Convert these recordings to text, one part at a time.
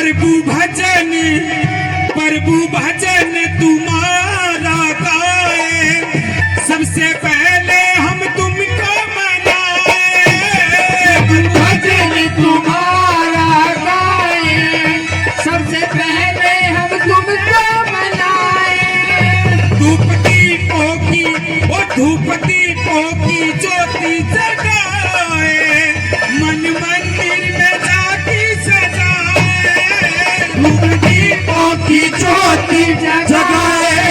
प्रभु भजन तुम्हारा गाए, सबसे पहले हम तुमको मनाए। भजन तुम्हारा गाए, सबसे पहले हम तुमको मनाए। धूप दीपों की ज्योति जगाए, मन मंदिर में जाके सजाए। धूप दीपों की ज्योति जगाए,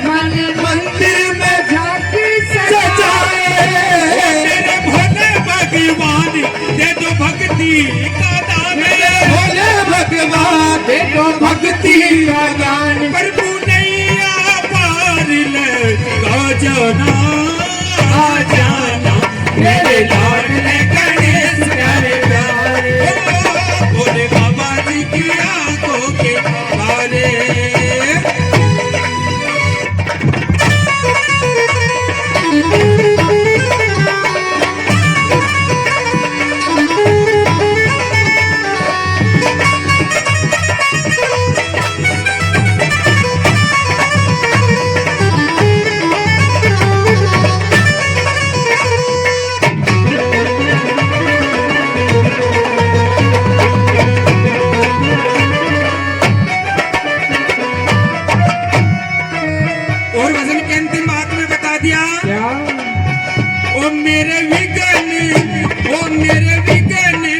मन मंदिर में जाके सजाए। मेरे भोले भगवान दे दो भक्ति का दान, भोले भगवान दे दो भक्ति का दान। प्रभु नैया पार लगा जाना, आ जाना मेरे लाडले गणेश प्यारे प्यारे। भोले बाबा जी की आंखों के तारे। और भजन के अंतिम बात में बता दिया, ओ मेरे विघ्न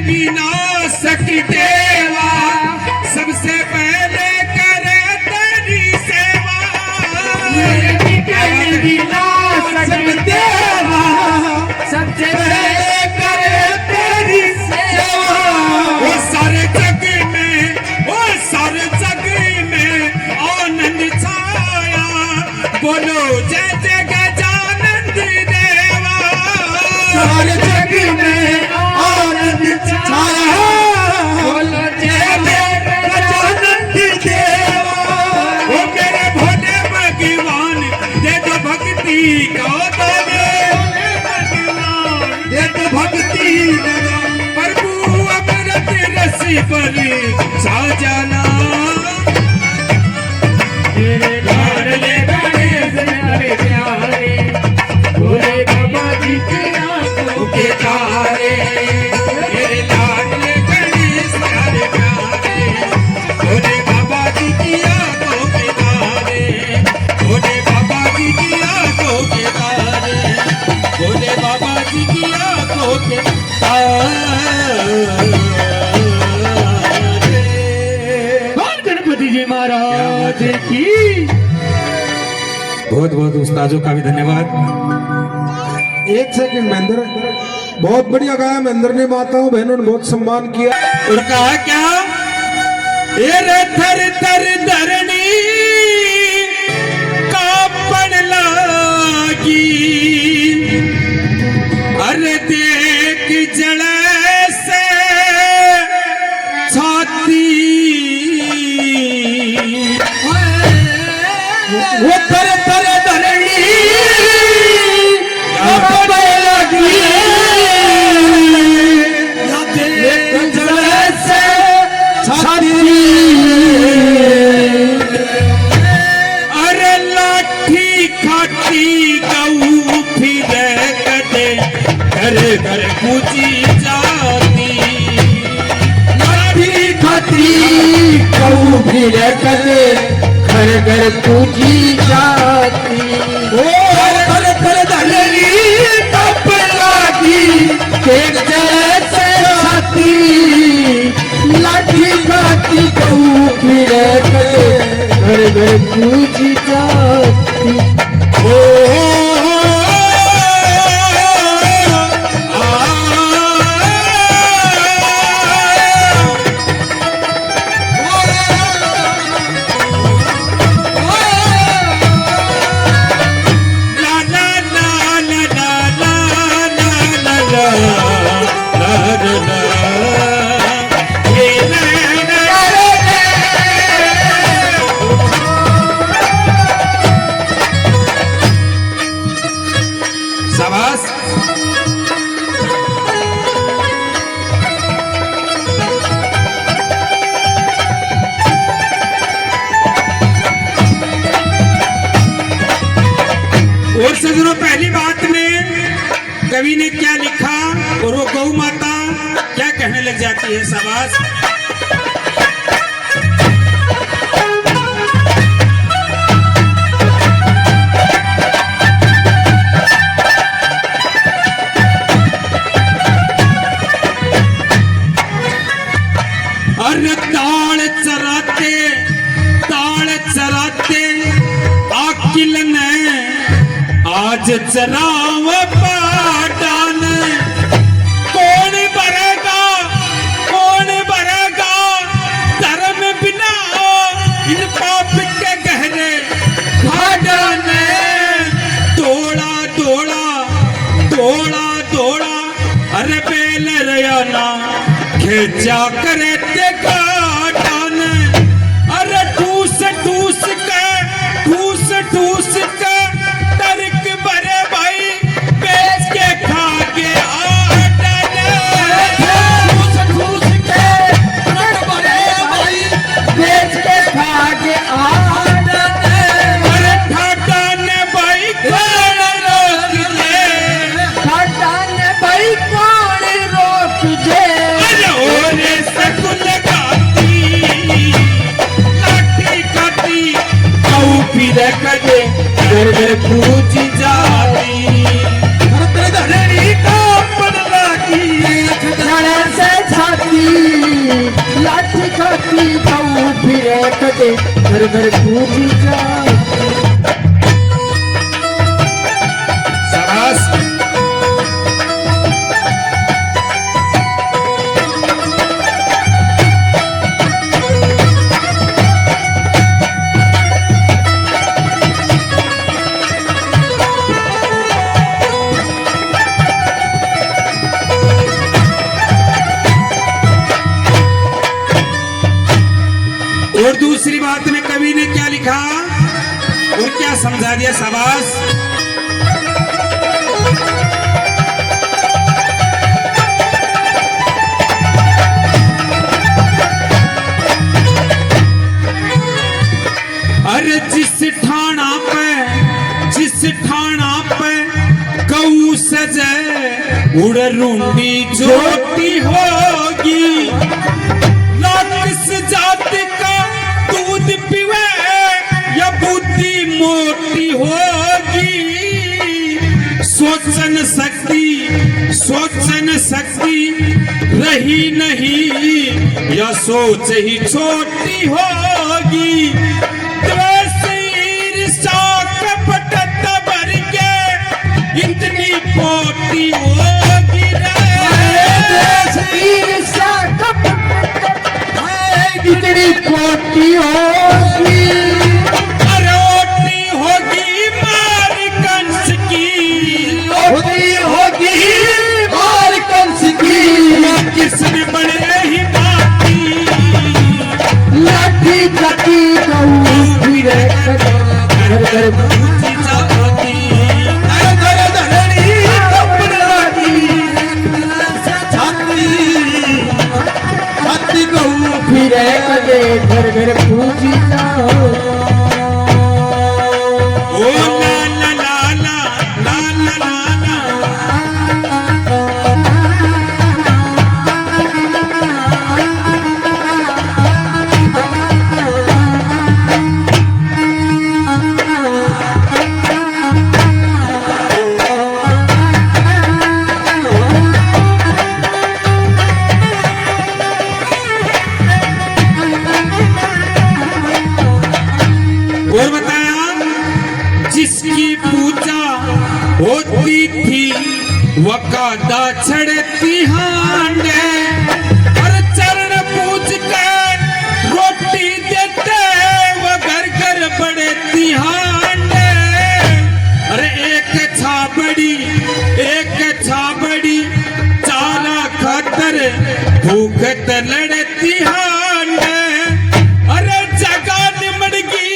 विनाशक देवा, सबसे पहले करे तेरी सेवा। मेरे विघ्न विनाशक देवा, सबसे पहले करे तेरी सेवा। वो सारे जग में आनंद छाया, बोलो जय जय गजानंद देवा। सारे जग में आनंद छाया, बोलो जय जय गजानंद देवा। वो मेरे भोले भगवान दे दो भक्ति का दान, दे दो भक्ति का दान। प्रभु अमृत रस पर साजना, मेरे लाडले गणेश प्यारे प्यारे। भोले बाबा जी के आंखों के तारे। मेरे लाडले गणेश प्यारे प्यारे। भोले बाबा जी की आंखों के तारे, भोले बाबा जी की आंखों के तारे, भोले बाबा जी की आंखों के तारे। गणपति जी महाराज की। बहुत बहुत उस्तादों का भी धन्यवाद। एक सेकंड महेंद्र, बहुत बढ़िया गाया महेंद्र ने, माताओं बहनों ने बहुत सम्मान किया। और कहा क्या, ये रे थर थर धरणी कांपन लागी, अरे देख जले से छाती। वो थर थर धरणी कांपन लागी, देख जले से छाती। अरे लाठी खाटी गऊ फिरे कदे, घर घर पूजी जाती। लाठी खाटी गऊ फिरे कदे, घर घर पूजी जाती। ओ थर थर धरणी कांपन लागी, देख जैसे छाती। लाठी काटी गऊ फिरे कदे, घर घर पूजी जाती। ओ कवि ने क्या लिखा और वो गौ माता क्या कहने लग जाती है। शाबाश। अरे ताड़ चराते आकिल ने आज चराव पाटान। कौन भरेगा धर्म बिना इन पाप के गहरे खाडान। दौड़ा अरे बेल रयाना खेचा करे ते काटान। अरे ठूस के टरक भरे भाई बेच के खा के आटान। ठूस के टरक भरे भाई बेच के खा के आटान। अरे ठाटान भाई कौन रोक दे। ठाटान भाई कौन रोक दे। अरे ओरे सकुल गाती लाठी खाती कऊ फिर कदे घर पूज जाती। धरणी का पड़ लागी धड़े से छाती लाठी खाती कऊ फिरे कदे घर घर पूजी जाती। शाबाश। और दूसरी बात में कवि ने क्या लिखा और क्या समझा दिया। शाबाश। अरे जिस ठाणा पे गऊ सजे उड़ रूंडी जोटी होगी। किस जाति का दूध पीवे या बुद्धि मोटी होगी। सोचन शक्ति रही नहीं या सोच ही छोटी होगी। द्वेष ईर्ष्या कपट भर के इतनी पोटी होगी। द्वेष ईर्ष्या कपट कितनी पोटी होगी। अरे ओटी होगी मार कंस की। होगी मार कंस की। किसने बड़े ही बाती लाठी खाती गऊ फिरे कदे घर घर पूजी जाती। धरणी कपड़ लागी छाती गऊ फिरे कदे घर घर पूजी जाओ। ओ ला ला ला ला ला ला और बताया जिसकी पूजा होती थी वकादा छड़ती हांडे। और चरण पूज कर रोटी देते वो घर घर बढ़ती हांडे। अरे एक छाबड़ी चारा खातर भूखत लड़ती हांडे। अरे जगह निमड़गी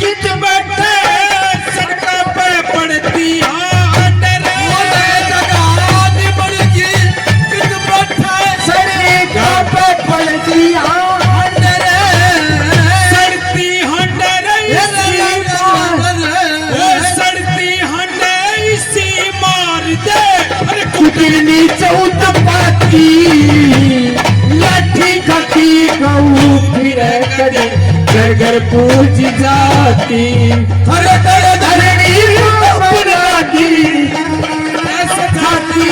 कित बैठे सड़का पे पड़ती हांडे। जगह निमड़गी कित बैठे घर पूज जाती अरे तेरे धरणी अपराधी खाती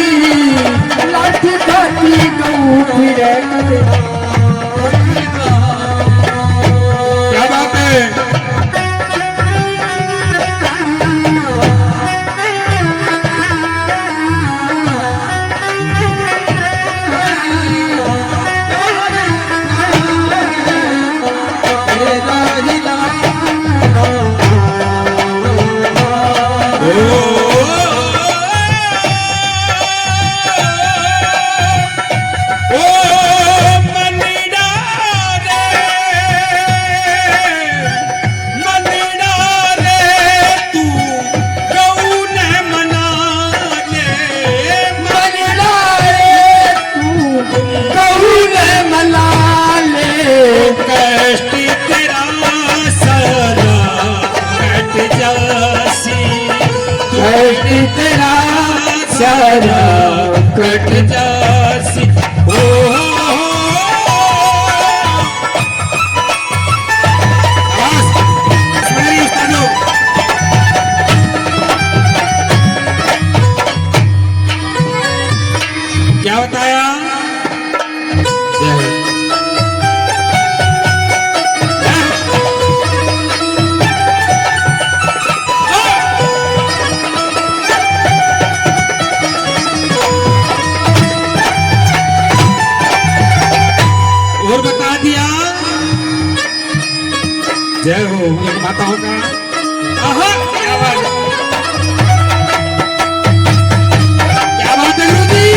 लाठी खाती गऊ फिरे करे क्या बात है तेरा सारा कट जासी ओ क्या बताया? और बता दिया। जय हो माताओं का आहा, क्या बात है, क्या बात है गुरुजी।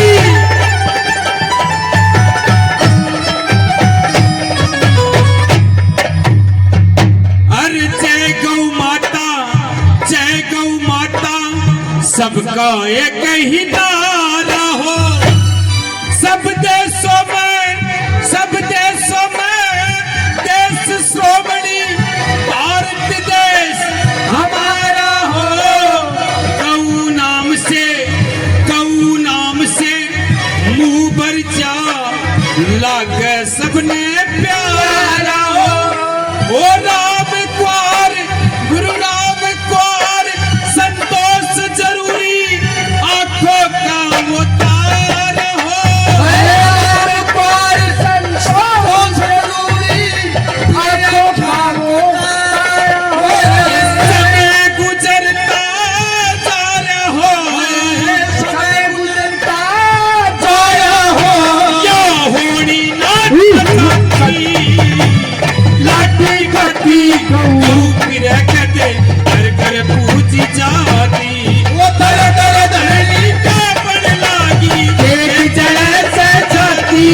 अरे जय गौ माता, जय गौ माता, सबका एक ही नारा हो। सब देशों में देश श्रोमणी भारत देश हमारा हो। गौ नाम से मुंह भर जा लागे सबने प्यारा हो। ओ राम द्वार गुरु राम द्वार संतोष जरूरी आंखों का वो तार हो। पूजी जाती वो तर धरनी का पड़ लागी एक जड़े से जाती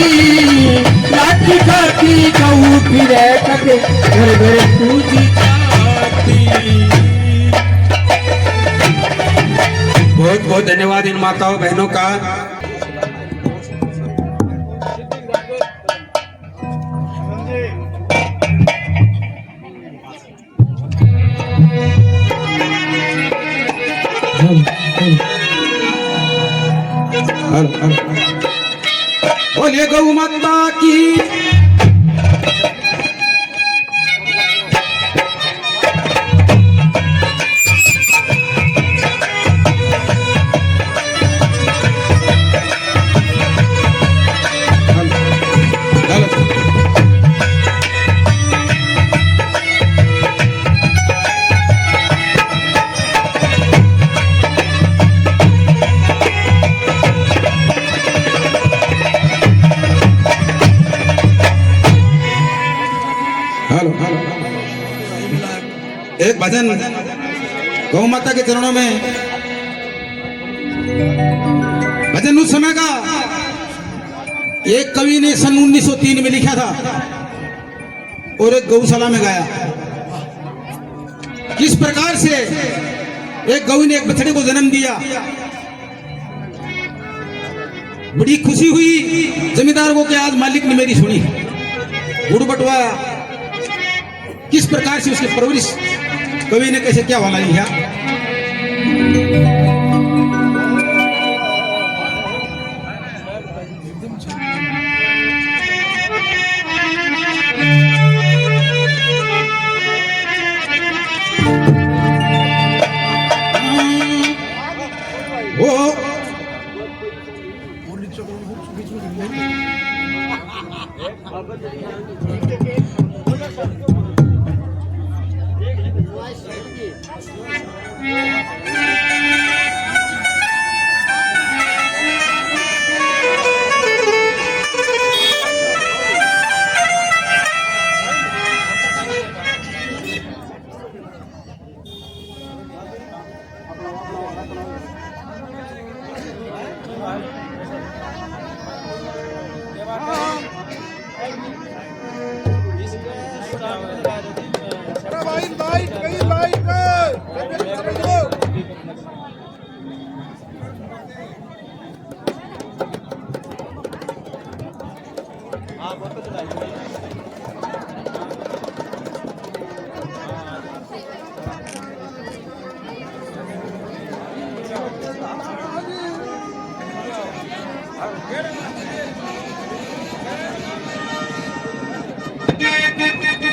लाठी खाती गऊ फिरे करे घर घर पूजी जाती। बहुत बहुत धन्यवाद इन माताओं बहनों का बोलिए गौ माता की एक भजन गौ माता के चरणों में। भजन उस समय का एक कवि ने सन 1903 में लिखा था और एक गौशाला में गाया। किस प्रकार से एक गौ ने एक बछड़े को जन्म दिया, बड़ी खुशी हुई जमींदार को कि आज मालिक ने मेरी सुनी। गुड़ बटवाया, किस प्रकार से उसकी परवरिश कवि ने कैसे क्या वाला लिखा।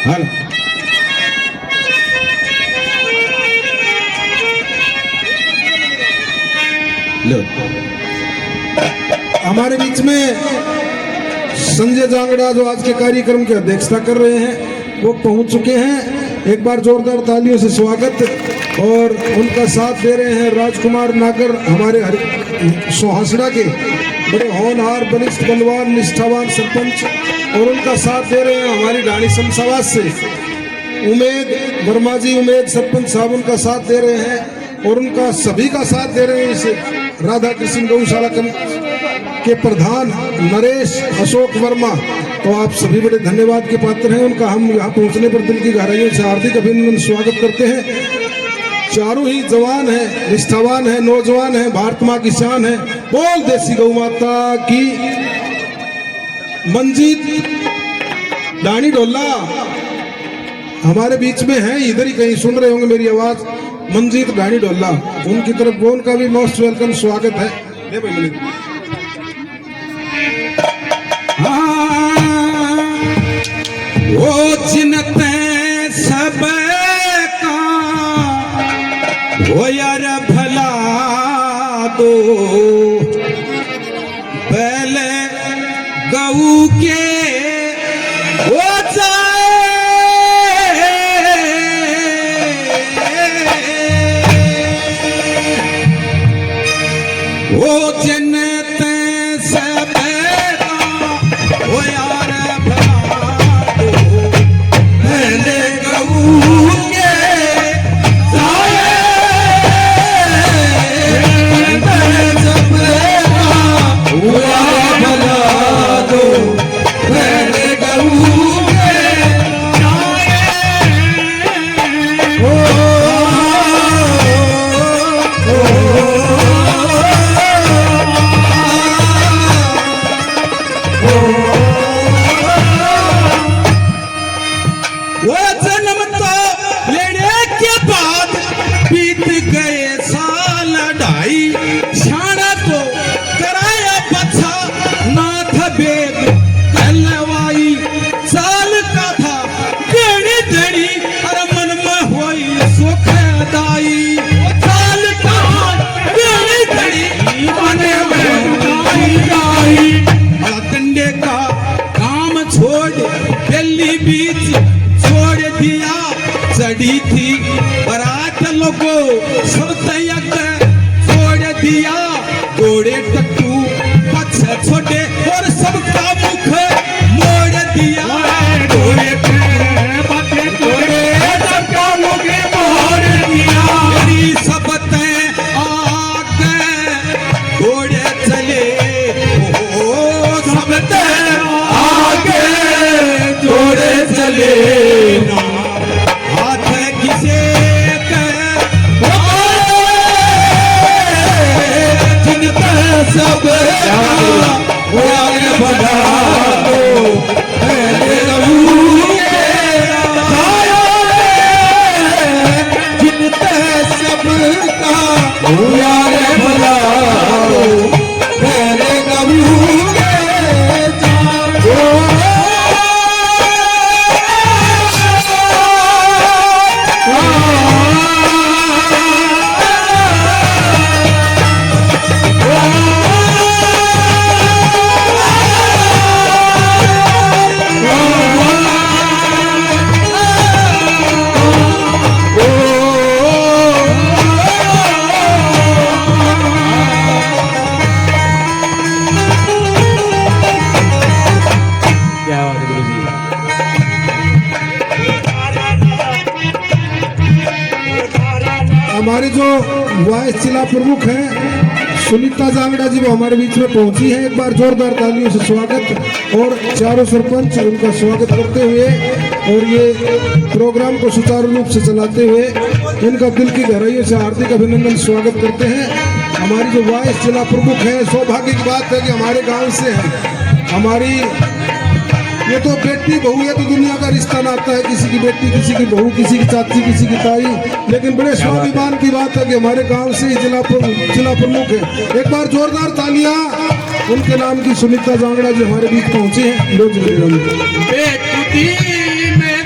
हाल लो हमारे बीच में संजय जांगड़ा जो आज के कार्यक्रम की अध्यक्षता कर रहे हैं वो पहुंच चुके हैं। एक बार जोरदार तालियों से स्वागत। और उनका साथ दे रहे हैं राजकुमार नागर, हमारे सोहासड़ा के बड़े होनहार बलिष्ठ बलवान निष्ठावान सरपंच। और उनका साथ दे रहे हैं हमारी ढाणी शमशाबाद से उमेद वर्मा जी, उमेद सरपंच साहब उनका साथ दे रहे हैं। और उनका सभी का साथ दे रहे हैं इस राधा कृष्ण गौशाला के प्रधान नरेश अशोक वर्मा। तो आप सभी बड़े धन्यवाद के पात्र हैं। उनका हम यहाँ पहुँचने पर दिल की गहराइयों से हार्दिक अभिनंदन स्वागत करते हैं। चारों ही जवान है, निष्ठावान है, नौजवान है, भारत माँ की शान है। बोल देसी गौ माता की। मंजीत डाणी ढोला हमारे बीच में है, इधर ही कहीं सुन रहे होंगे मेरी आवाज। मंजीत डाणी ढोला, उनकी तरफ बोन का भी मोस्ट वेलकम स्वागत है। ले भाई मिलित। वो चिन्हते सब का हो यार भला दो, पहले गऊ के हो जाए वो जनते सब का हो यार भला दो, पहले गऊ के जाए सब का हो यार भला दो, पहले गऊ के वो जन्म तो लेने के बाद बीत गए साल ढाई, शाना तो कराया बच्चा नाथ बेद कहलवाई, साल का था टेढ़ी टेढ़ी और मन में हुई सुखदाई, साल का टेढ़ी टेढ़ी मन में हुई डंडे का काम छोड़ दिल्ली बीच छोड़ दिया, चढ़ी थी बरात लोगों सब तैयार छोड़ दिया, घोड़े टट्टू पछ छोटे और सबका मुख मोड़ दिया, घोड़े सबका मुख मोड़ दिया, मेरी सब आगे घोड़े चले ओ सब आगे घोड़े चले ना, हाथ किसे जिनका सब वो आगे बढ़ा दो, पहले गऊ के जाए जिनका सब का वो आगे बढ़ा दो, पहले गऊ के जाए। हमारे जो वाइस जिला प्रमुख हैं सुनीता जांगड़ा जी, वो हमारे बीच में पहुंची है। एक बार जोरदार तालियों से स्वागत। और चारों सरपंच उनका स्वागत करते हुए और ये प्रोग्राम को सुचारू रूप से चलाते हुए इनका दिल की गहराइयों से हार्दिक अभिनंदन स्वागत करते हैं। हमारी जो वाइस जिला प्रमुख है, सौभाग्य की बात है कि हमारे गाँव से है। हमारी ये तो बेटी बहू है तो दुनिया का रिश्ता नाता है, किसी की बेटी, किसी की बहू, किसी की चाची, किसी की ताई। लेकिन बड़े स्वाभिमान की बात है कि हमारे गांव से जिला प्रमुख है। एक बार जोरदार तालियां उनके नाम की। सुनीता जांगड़ा जी हमारे बीच पहुंचे हैं। बेटी में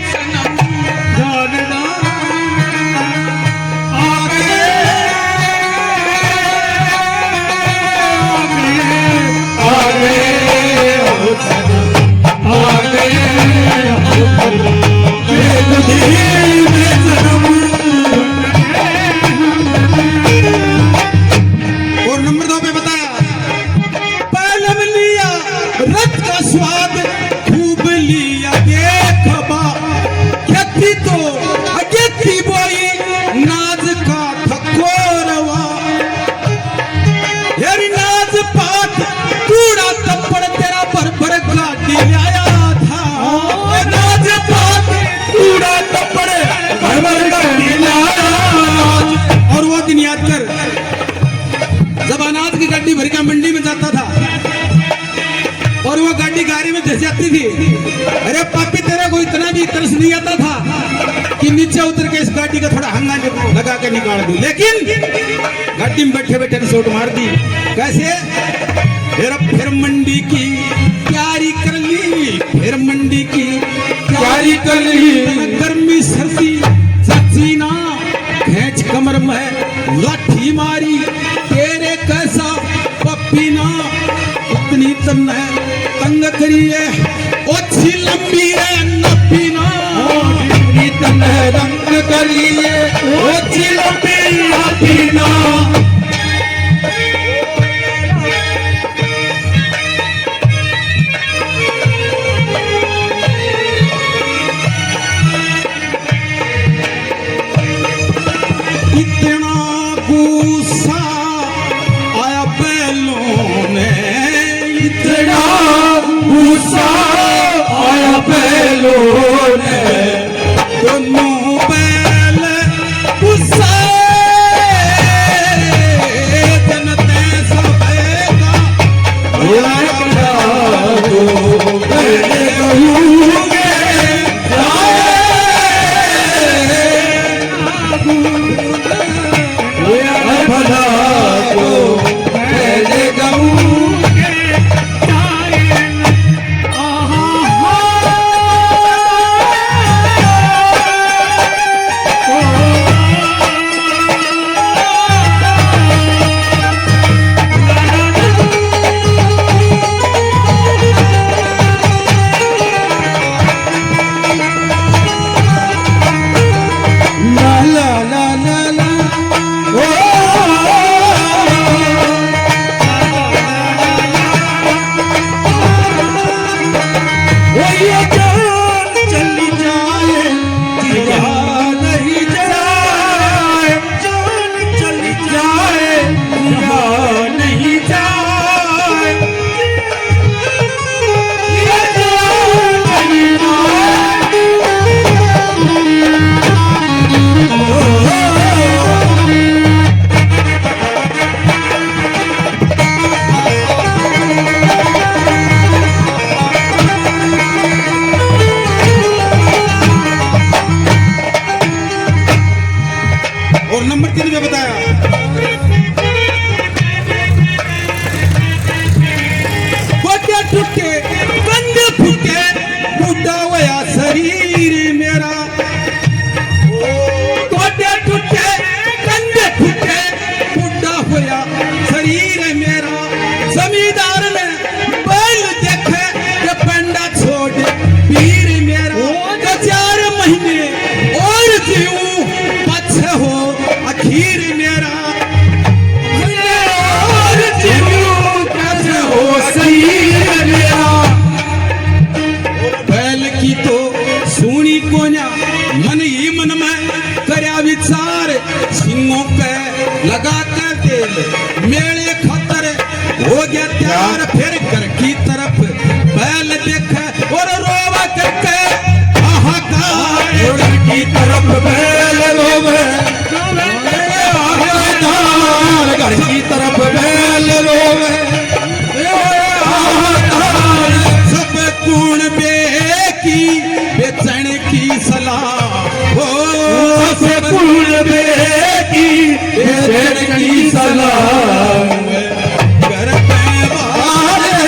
जाती थी, अरे पापी तेरे को इतना भी तरस नहीं आता था कि नीचे उतर के इस गाड़ी का थोड़ा हंगा लगा के निकाल दूं, लेकिन गाड़ी में बैठे बैठे ने सोट मार दी। कैसे? फिर मंडी की तैयारी कर ली, फिर मंडी की तैयारी कर ली। गर्मी सर्दी सच्ची ना खींच कमर में लाठी मारी, तेरे कैसा पप्पी ना उतनी तन है तंग करिए, ओछी लंबी है नपी ना जितनी तन रंग करिए, ओछी लंबी नपी ना। इतना गुस्सा आया बैलों में, इतना गुस्सा आया बैलों ने, दोनों बैल गुस्सा जनते सबेगा बड़ा दो मैंने कहूँगे भला दो मैंने कहूँगे ला ला ला ला ला ओ ये जान चली जाए जिया नहीं जाए, जान चली जाए जिया नहीं जाए, ये जान चली और नंबर 3 में बताया, गोटे टूटे कंध फूटे टूटा हुआ शरीर मेरा, गोटे टूटे कंध फूटे टूटा हुआ शरीर मेरा, जमींदार ने बैल देखे ये पंडा छोड़ पीर मेरा, 4 महीने और जीऊं पछे हो आखिर मेरा, और जीऊं पछे हो शरीर मेरा। बैल की तो सुनी कोन्या मन ही मन में करया विचार, सिंहों पे लगा कर तेल मेले खतर हो गया तैयार, फिर घर की तरफ बैल देखे और रोवा करके हाहाकार, घर की तरफ बैल रोवे, घर की तरफ बैल रोवे, सब गुण की बेचैन की सलाह हो, सब कुल बेकी बेचैन की सलाह, घर पे वाले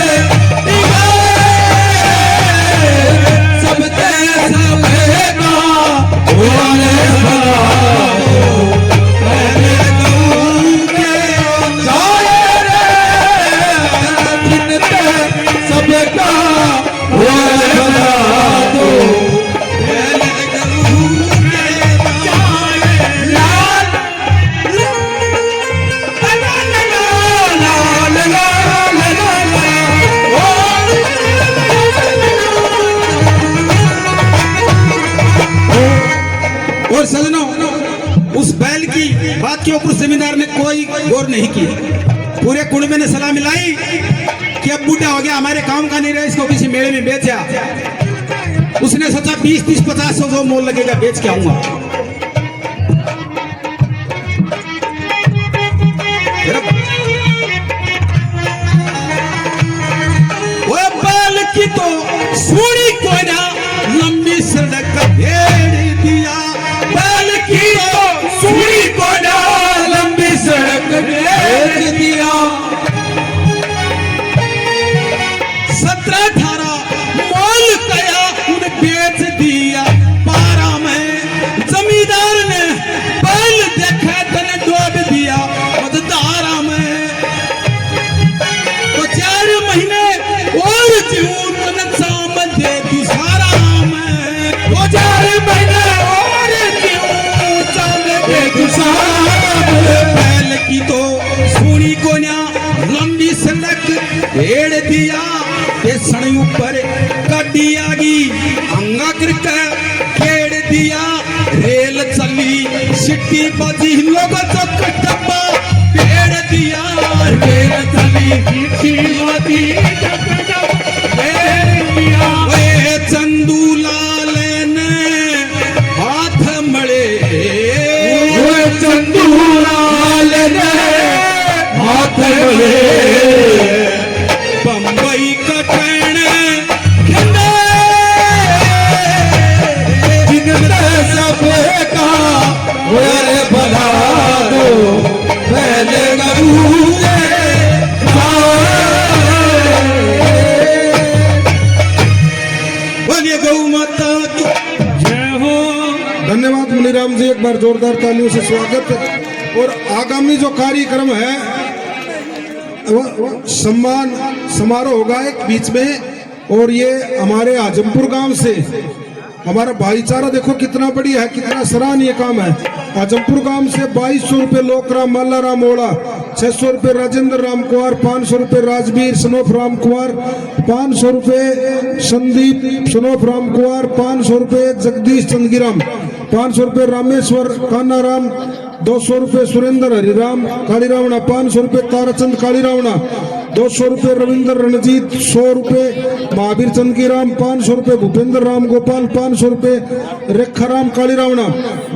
सब तेरा बेगा वाले भला मैंने कहूँगे जाए रे जिनते सबका वाले भला दो और सजनों, उस बैल की बात के ऊपर जमींदार ने कोई गौर नहीं की, पूरे कुंबे ने सलाह मिलाई कि अब बूढ़ा हो गया, हमारे काम का नहीं रहा, इसको किसी मेले में बेचा। उसने सोचा 20, 30, 50, 100 मोल लगेगा, बेच के आऊंगा। वो बैल की तो सुनी कोना लंबी सड़क भेड़ दिया बैल की तो सुनी को ना लंबी सड़क भेज दिया 17-18 मोल कया उन बेच दिया 12 में जमींदार ने बैल देखा तने डोब दिया मतदारा में तो 4 महीने और जीवन तने चाम दे दुसारा में वो 4 महीने और क्यों चले गुसार बैल की तो सुनी कोन्या लंबी सड़क भेड़ दिया ते सण ऊपर गाड़ी आगी अंगा करके खेड़ दिया रेल चली सिटी बजी लोग चौक डब्बा पेड़ दिया रेल चली सिटी बजी वे चंदू लाल ने हाथ मले वो चंदूलाल ने हाथ मले बम्बई कटण जिनने सब का मेरे भला दो पहले गरूंगे बोलिए गौ माता की जय हो। धन्यवाद मुनिराम जी, एक बार जोरदार तालियों से स्वागत। और आगामी जो कार्यक्रम है वो सम्मान समारोह होगा एक बीच में। और ये हमारे आजमपुर गांव से हमारा भाईचारा देखो कितना बढ़िया है, कितना सराहनीय काम है। आजमपुर गांव से 2200 रुपये लोकराम माला राम ओड़ा, 600 रुपये राजेंद्र राम कुमार, 500 रुपये राजवीर सनोफ राम कुमार, 500 रुपये संदीप सनोफ राम कुमार, 500 रुपये जगदीश चंदगिराम, 500 रुपये रामेश्वर कान्ना राम, 200 रुपये सुरेंद्र हरिराम कालीरावणा, 500 रुपये ताराचंद कालीरावणा, 200 रुपये रविंद्र रणजीत, 100 रुपये महावीर चंदगीराम, 500 रुपये भूपेंद्र राम गोपाल, 500 रुपये रेखाराम कालीरावणा,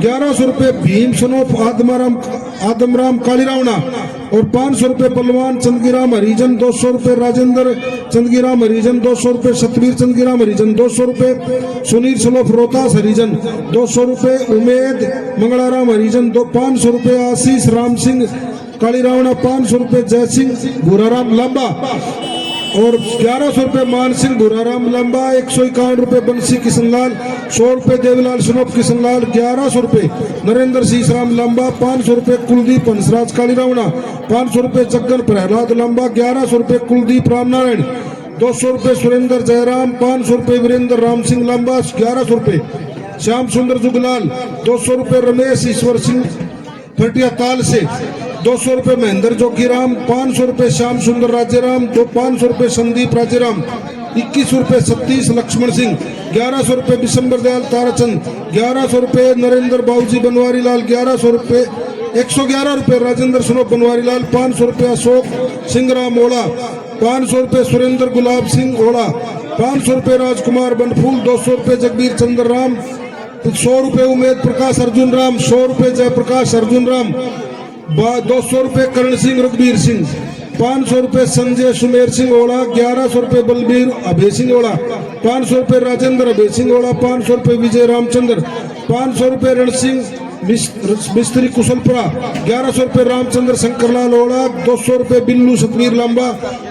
1100 रुपये भीम सनोफ आदमराम कालीरावणा और 500 रुपये बलवान चंदगीराम हरिजन, 200 रुपये राजेंद्र चंदगीराम हरिजन, 200 रुपये सतवीर चंदगीराम हरिजन, 200 रुपये सुनील सलोफ रोहतास हरिजन, 200 रुपये उमेद मंगलाराम हरिजन, 500 रुपये आशीष राम सिंह कालीरावणा, 500 रुपये जय सिंह भूराराम लांबा और 1100 रुपये मान सिंह भूराराम लांबा, 151 रुपये बंसी किशनलाल, 100 रुपये देवीलाल सनोफ किशनलाल, 1100 रुपये नरेंद्र शीशराम लांबा, 500 रुपये कुलदीप हंसराज कालीरावणा, 500 रुपये जगन प्रहलाद लांबा, 1100 रुपये कुलदीप रामनारायण, 200 रुपये सुरेंद्र जयराम, 500 रुपये वीरेंद्र राम सिंह लांबा, 1100 रुपये श्याम सुंदर जुगलाल, 200 रुपये रमेश ईश्वर सिंह फटिया ताल से, 200 रुपये महेंद्र जोगीराम, 500 रुपये श्याम सुंदर राजेराम, 500 रुपये संदीप राजेराम, 21 रुपये सतीश लक्ष्मण सिंह, 1100 रुपये बिशंबर दयाल ताराचंद, 1100 रुपये नरेंद्र बाबूजी बनवारी लाल, 1100 रुपये 111 रुपये राजेंद्र सनोफ बनवारी लाल, 500 रुपये अशोक सिंहराम ओड़ा, 500 रुपये सुरेंद्र गुलाब सिंह ओड़ा, 500 रुपये राजकुमार बनफूल, 200 रुपये जगबीर चंद्र राम, 100 रुपये उमेद प्रकाश अर्जुन राम, 100 रुपये जयप्रकाश अर्जुन राम, 200 रुपये करण सिंह रघुबीर सिंह, 500 रुपये संजय सुमेर सिंह ओड़ा, 1100 रुपये बलबीर अभय सिंह ओड़ा, 500 रुपये राजेंद्र अभय सिंह ओड़ा, 500 रुपये विजय रामचंद्र, 500 रुपये रण सिंह मिस्त्री कुशलपुरा, 1100 रुपये रामचंद्र शंकरलाल ओड़ा, 200 रुपये बिल्लू सतवीर लांबा,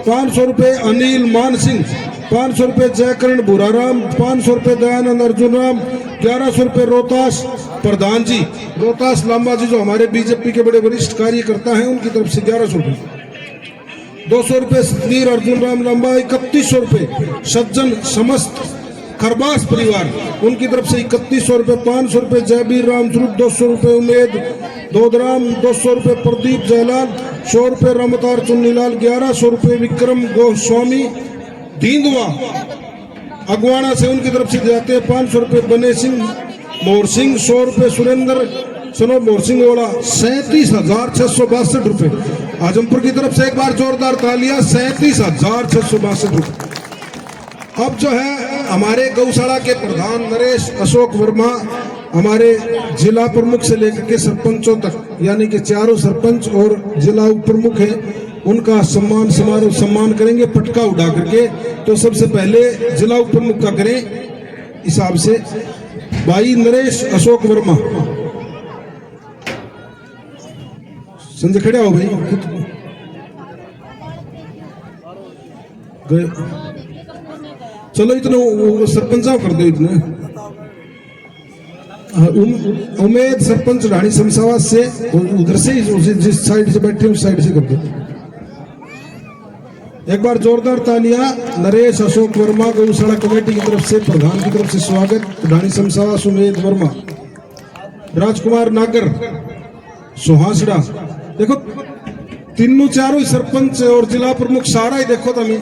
500 रुपये अनिल मान सिंह, 500 रुपये जयकरण भूराराम, 500 रुपये दयानंद अर्जुन राम, 1100 रुपये रोहतास प्रधान जी रोहतास लांबा जी जो हमारे बीजेपी के बड़े वरिष्ठ कार्यकर्ता हैं उनकी तरफ से 1100 रुपये, 200 रुपये सतवीर अर्जुन राम लांबा, 3100 रुपये सज्जन समस्त खरबास परिवार उनकी तरफ से 3100 रुपये, 500 रुपये जयबीर राम स्वरूप, 200 रुपये उमेद दोदराम, 200 रुपये प्रदीप जयलाल, 100 रुपये रामतार चुन्नीलाल, 1100 रुपये विक्रम गोस्वामी दींदवा अगवाड़ा से उनकी तरफ से जाते हैं 500 रुपये बने सिंह मोर सिंह, 100 रुपये सुरेंद्र सनो मोर सिंह ओड़ा, 37,662 रुपये। आजमपुर की तरफ से एक बार जोरदार तालियां, 37,662 रुपये। अब जो है हमारे गौशाला के प्रधान नरेश अशोक वर्मा हमारे जिला प्रमुख से लेकर के सरपंचों तक यानी कि चारों सरपंच और जिला उप प्रमुख है उनका सम्मान करेंगे पटका उड़ा करके। तो सबसे पहले जिला उप प्रमुख का करें हिसाब से भाई नरेश अशोक वर्मा। संजय खड़े हो भाई, गए चलो इतना सरपंच साहब कर दो इतना। उमेद सरपंच ढाणी शमशाबाद से, उधर से जिस साइड से बैठे उस साइड से कर दो। एक बार जोरदार तालियां नरेश अशोक वर्मा गौशाला कमेटी की तरफ से, प्रधान की तरफ से स्वागत। ढाणी शमशाबाद उमेद वर्मा, राजकुमार नागर सुहासड़ा। देखो तीनों चारों ही सरपंच और जिला प्रमुख सारा ही देखो तमी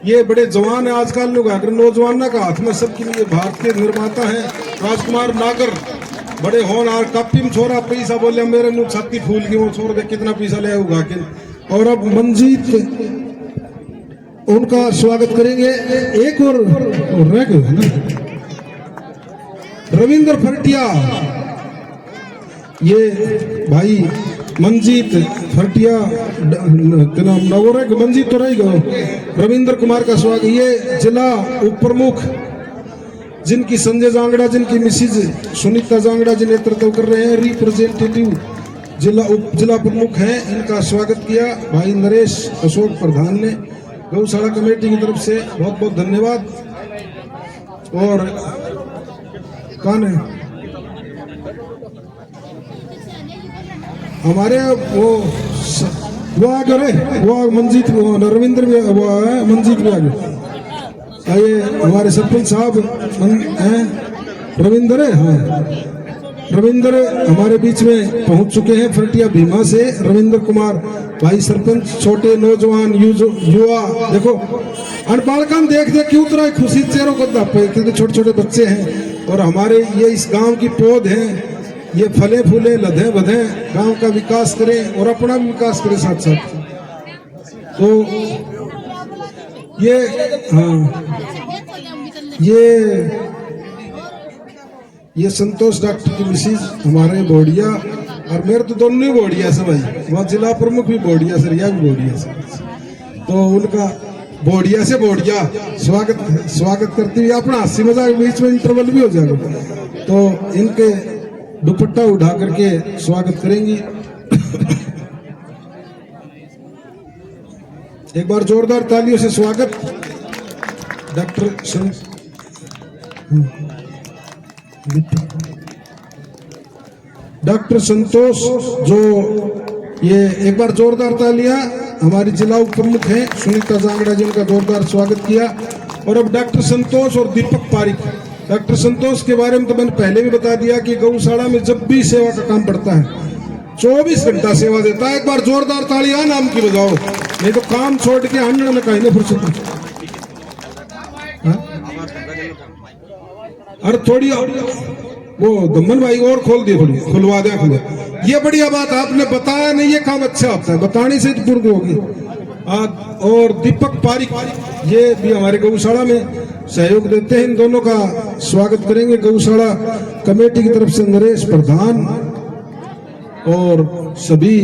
ये बड़े जवान है आजकल लोग आकर नौजवान का हाथ में सबके लिए भारत के निर्माता हैं। राजकुमार नागर बड़े होनहार, कापी में छोरा पैसा बोले मेरे नु छाती फूल की, वो छोड़ दे कितना पैसा ले उगा के। और अब मंजीत उनका स्वागत करेंगे। एक और रह गए है ना, रविंद्र फरटिया, ये भाई मंजीत फरटिया मंजीत तो रहेगा। रविंद्र कुमार का स्वागत। ये जिला उप प्रमुख जिनकी संजय जांगड़ा, जिनकी मिसिज सुनीता जांगड़ा जी नेतृत्व कर रहे हैं, रिप्रेजेंटेटिव जिला प्रमुख हैं, इनका स्वागत किया भाई नरेश अशोक प्रधान ने गौशाला कमेटी की तरफ से। बहुत बहुत धन्यवाद। और कौन है हमारे वो आ गए, वो मंजीत रविंद्र भी वो है, मंजीत भी आ गए। आइए हमारे सरपंच साहब हैं, रविंद्र है, हाँ रविंद्र हमारे बीच में पहुंच चुके हैं। फरटिया भीमा से रविंद्र कुमार भाई सरपंच। छोटे नौजवान युवा देखो अनबालकान देख देख के उतरा खुशी चेहरों को दापे, क्योंकि छोटे छोटे बच्चे हैं और हमारे ये इस गांव की पौध हैं। ये फले फूले लधे बधे गांव का विकास करें और अपना भी विकास करें साथ साथ। तो ये हाँ ये संतोष डॉक्टर की मिसिज हमारे बोडिया, और मेरे तो दोनों ही बोडिया से भाई, वहाँ जिला प्रमुख भी बोडिया से, रिया भी बोडिया से। तो उनका बोडिया से बोडिया स्वागत करती हुई अपना हंसी मजाक बीच में इंटरवल भी हो जाएगा। तो इनके दुपट्टा उठा करके स्वागत करेंगी। एक बार जोरदार तालियों से स्वागत डॉक्टर संतोष, जो ये एक बार जोरदार तालियां हमारी जिला उप प्रमुख हैं सुनीता जांगड़ा जी, उनका जोरदार स्वागत किया। और अब डॉक्टर संतोष और दीपक पारिक। डॉक्टर संतोष के बारे में तो मैंने पहले भी बता दिया कि गौशाला में जब भी सेवा का काम पड़ता है 24 घंटा सेवा देता है। एक बार जोरदार तालियां नाम की बजाओ, नहीं तो काम छोड़ के अन्य में कहीं नहीं फुर्सत। अरे थोड़ी वो दमन भाई और खोल दिए, थोड़ी खुलवा दिया खुले। ये बढ़िया बात आपने बताया नहीं, ये काम अच्छा होता है, बताने से पूर्ण होगी। और दीपक पारिक ये भी हमारे गौशाला में सहयोग देते हैं, इन दोनों का स्वागत करेंगे गौशाला कमेटी की तरफ से। नरेश प्रधान और सभी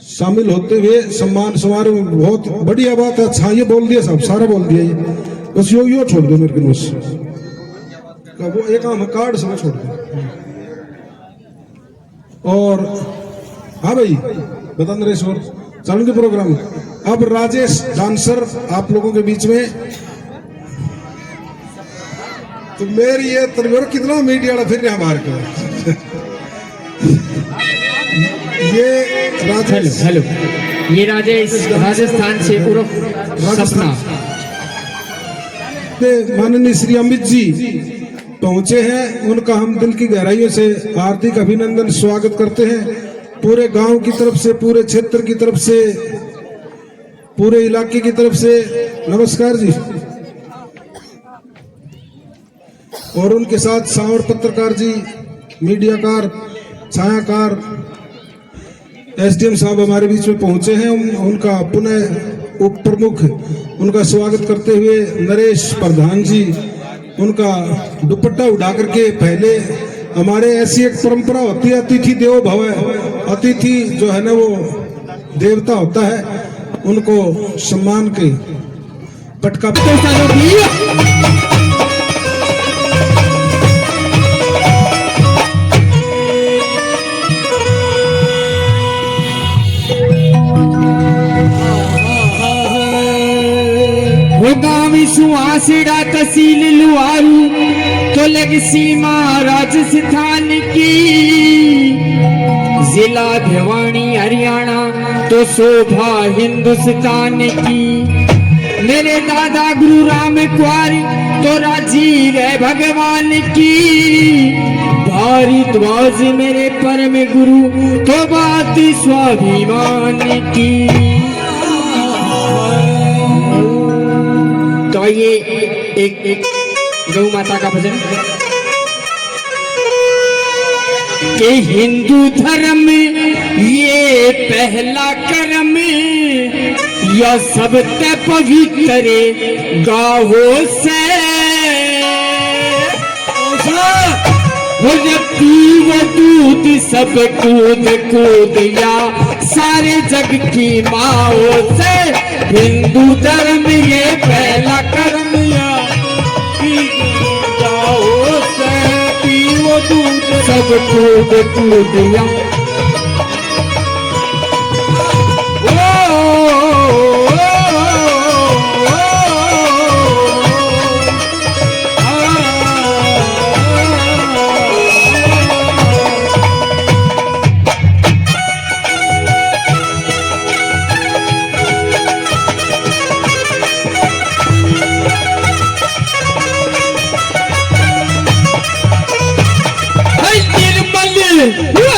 शामिल होते हुए सम्मान समारोह में बहुत बढ़िया बात है। अच्छा ये बोल दिया साहब, सारा बोल दिया, ये बस यो छोड़ दो मेरे को, बस वो एक कार्ड से छोड़ दो। और हाँ भाई बता नरेश और चालू के प्रोग्राम। अब राजेश डांसर आप लोगों के बीच में। तो मेरी ये तरह कितना मीडिया फिर रहा बाहर का। ये राजेश, हेलो ये राजेश राजस्थान से उर्फ सपना। माननीय श्री अमित जी पहुंचे हैं, उनका हम दिल की गहराइयों से हार्दिक अभिनंदन स्वागत करते हैं। पूरे गांव की तरफ से, पूरे क्षेत्र की तरफ से, पूरे इलाके की तरफ से नमस्कार जी। और उनके साथ सांवर पत्रकार जी, मीडियाकार, छायाकार, एसडीएम साहब हमारे बीच में पहुंचे हैं। उनका पुनः उप प्रमुख उनका स्वागत करते हुए नरेश प्रधान जी उनका दुपट्टा उठा करके, पहले हमारे ऐसी एक परंपरा होती है अतिथि देवो भव। अतिथि जो है ना वो देवता होता है उनको सम्मान के पटका तो सालों की गावी सुहासिड़ा तहसील लुहारू तो लग सीमा राजस्थान की, जिला भिवानी हरियाणा तो शोभा हिंदुस्तान की। मेरे दादा गुरु राम कुआरी तो राजीव है भगवान की, भारद्वाज मेरे परम गुरु तो बात स्वाभिमान की। तो ये एक गौ माता का भजन कि हिंदू धर्म ये पहला कर्म या सबसे पवित्र गाहो से पीव दूध सब कूद कूद या सारे जग की माओ से। हिंदू धर्म ये पहला कर्म या गाओ से पीव दूध सब कूद कूद या।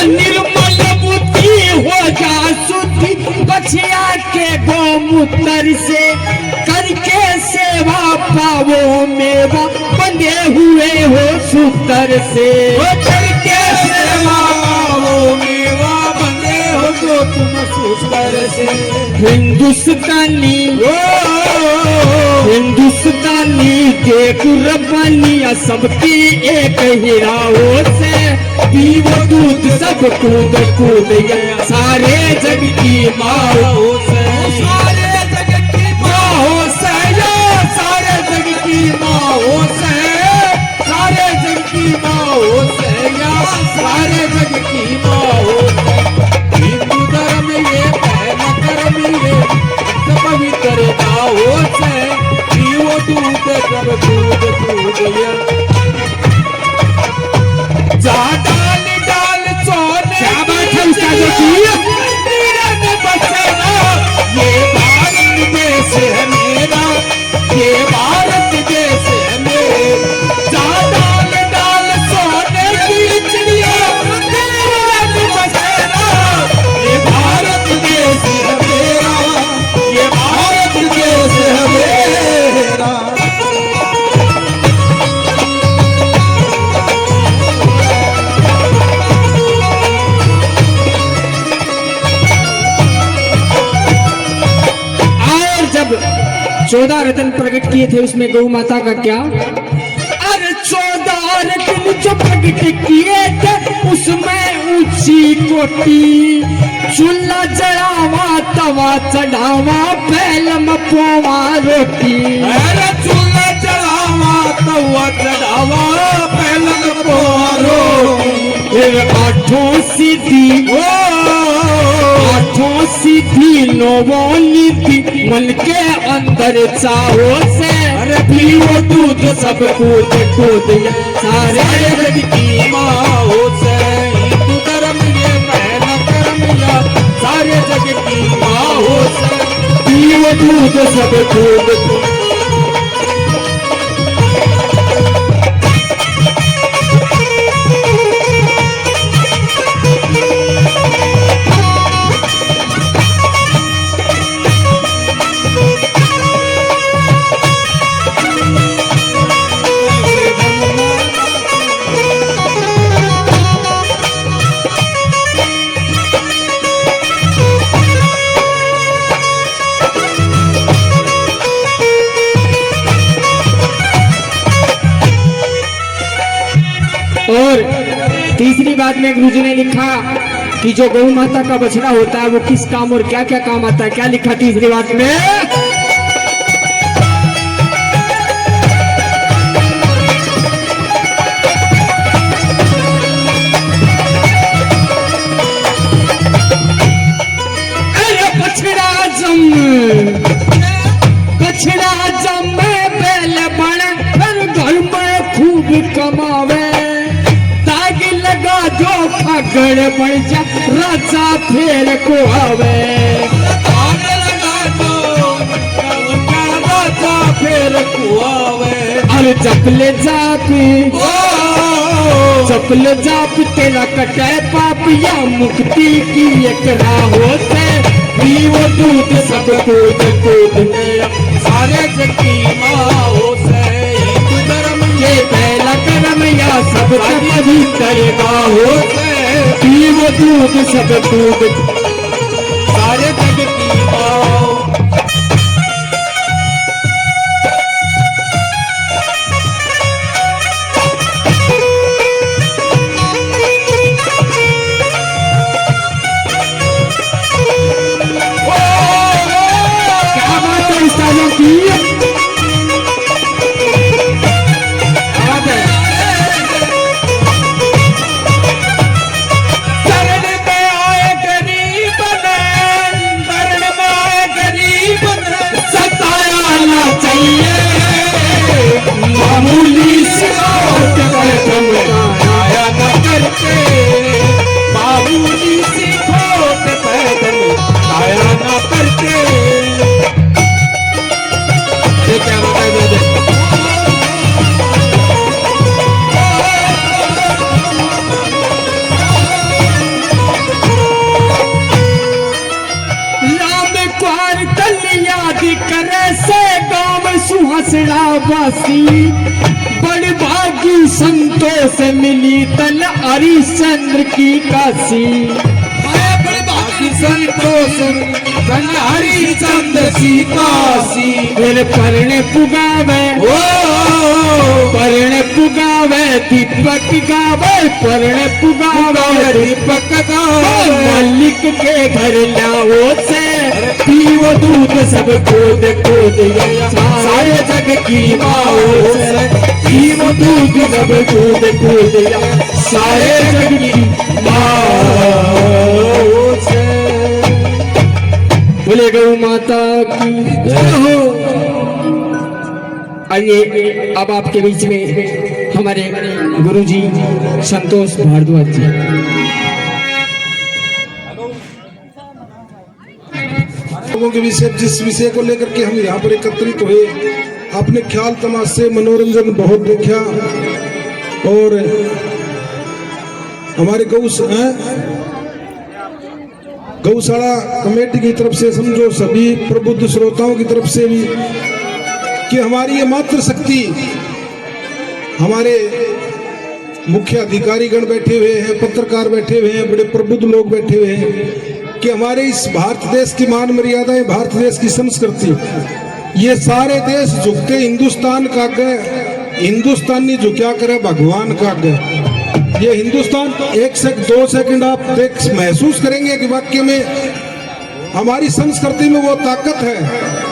निर्मल बुद्धि हो जा शुद्धि बछिया के गोमूत्र से, करके सेवा पावो मेवा बंधे हुए हो सूत्र से। करके सेवा पावो मेवा बंधे हो जो तुम सूत्र से। हिंदुस्तानी हिंदुस्तानी के कुर्बानियां सबकी एक हिराओ से। पीवो दूध सब कूद कूद गया सारे जग की माओ से। सारे जग की माओ से सारे जग की माओ से। सारे जग की माओ से सारे जग की माओ से। हिंदू धर्म ये पहला कर्म ये पवित्र गाओ से। पीवो दूध सब कूद कूद गया डाल डाल सोने ये भारत देश है मेरा, ये भारत देश है मेरा। डाल डाल सोने की चिड़िया ये भारत देश है मेरा, ये भारत देश है मेरा। जब 14 रत्न प्रकट किए थे उसमें गौ माता का क्या? अरे 14 रत्न जो प्रकट किए थे उसमें ऊंची कोटी, चूल्हा जलावा तवा चढ़ावा पहलम पोवा रोटी। अरे चूल्हा जलावा तवा चढ़ावा पहलम पोवा रोटी। फिर आठों सीधी नौवो नीति मन के अंदर चाहो से। अरे पीवो दूध सब कूद कूद सारे जग की माओ से। हिंदू धर्म ये पहला कर्म या सारे जग की माओ से। पीवो दूध सब कूद कूद। और तीसरी बात में गुरुजी ने लिखा कि जो गौ माता का बछड़ा होता है वो किस काम और क्या क्या काम आता है। क्या लिखा तीसरी बात में, अरे बछड़ा जम बैल बड़ा पर घर में खूब कमावे, दाग लगा जो खगड़ बढ़ जा राजा फेर को आवे, आग लगा दो राजा फेर कुआवे। अरे चपले जाप तेरा कटे पाप या मुक्ति की एक राह से, पीओ दूध सब कूद मेरा सारे जग की माँ से हिंदू धर्म ये पहला कर्म या सब पवित्र हो से, पीओ दूध सब कूद सारे जग की माँ। क्या बात है उस्तादों की, बात है। शरण में आए गरीब ने, शरण में आए गरीब ने, सताया ना चाहिए मामूली से आया न करके मामूली सी खोट पैदल आया न करके। ये क्या बात है दादा? राम क्वार तल याद करे से गाँव सुहसड़ा वासी, बड़ भागी संतोष मिली तल हरिश्चंद्र की काशी, संतोष धन हरिचंद्र की काशी। फिर परण पुगावे दीपक गावे, परण पुगावे दीपक गावे, मालिक के घर लाओ से, पीओ दूध सब कूद सारे जग की माओ से, पीओ दूध सब कूद सारे जग की माओ से। बोले गौ माता की जय हो। आइए अब आपके बीच में हमारे गुरुजी संतोष भारद्वाज जी। लोगों के विषय, जिस विषय को लेकर के हम यहाँ पर एकत्रित हुए, आपने ख्याल तमाशे मनोरंजन बहुत देखा और हमारे गौशाला कमेटी की तरफ से समझो सभी प्रबुद्ध श्रोताओं की तरफ से भी कि हमारी ये मातृ शक्ति, हमारे मुख्य अधिकारी गण बैठे हुए हैं, पत्रकार बैठे हुए हैं, बड़े प्रबुद्ध लोग बैठे हुए हैं कि हमारे इस भारत देश की मान मर्यादाएं, भारत देश की संस्कृति, ये सारे देश झुकते हिंदुस्तान का आगे, हिंदुस्तानी झुक्या करे भगवान का आगे। ये हिंदुस्तान 2 सेकंड आप महसूस करेंगे कि वाक्य में हमारी संस्कृति में वो ताकत है,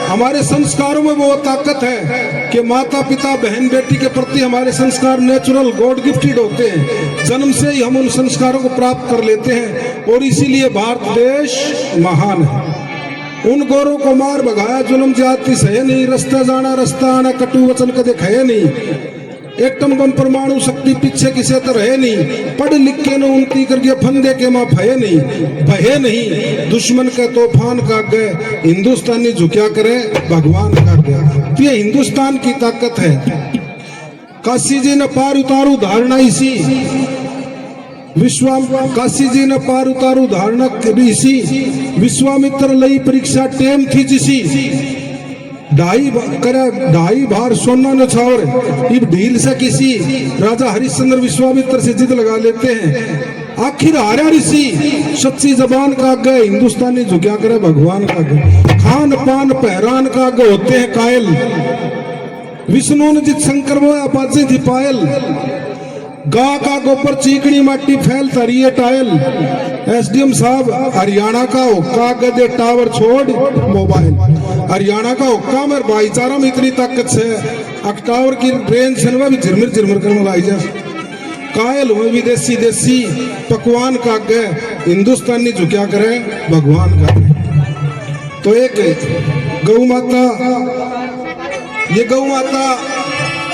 हमारे संस्कारों में वो ताकत है कि माता पिता बहन बेटी के प्रति हमारे संस्कार नेचुरल गॉड गिफ्टेड होते हैं, जन्म से ही हम उन संस्कारों को प्राप्त कर लेते हैं और इसीलिए भारत देश महान है। उन गोरों को मार भगाया जुल्म जाति सहे नहीं, रास्ता जाना रास्ता आना कटु वचन कदे खये नहीं, एटम बम परमाणु शक्ति पीछे किसे तो रहे नहीं, पढ़ लिख के न उन्नति करके फंदे के माँ भये नहीं, दुश्मन के तूफान का गए हिंदुस्तानी झुक्या करे भगवान का गया। तो ये हिंदुस्तान की ताकत है। काशी जी ने पार उतारू धारणा इसी काशी जी ने पार उतारू धारणा इसी, विश्वामित्र लई परीक्षा टेम थी जिसी, ढाई भार सोना न छावर, इब ढील से किसी, राजा हरिश्चंद्र विश्वामित्र से जिद लगा लेते हैं, आखिर हारा ऋषि, सच्ची जबान का गए हिंदुस्तानी झुक्या करे भगवान का गए, खान पान पहरान का गए होते हैं कायल, विष्णु ने जित शंकर वो अपाचे थी पायल, गा का गोबर चीकनी माटी फैल तरिए टायल, एसडीएम साहब हरियाणा का हुक्का गदे टावर छोड़ मोबाइल, हरियाणा का हुक्का में भाईचारा में इतनी ताकत से अक टावर की रेंज से भी झिरमिर झिरमिर कर लाई जा कायल हुए विदेशी देसी पकवान का गए हिंदुस्तानी झुक्या करे भगवान का। तो एक गौ माता, ये गौ माता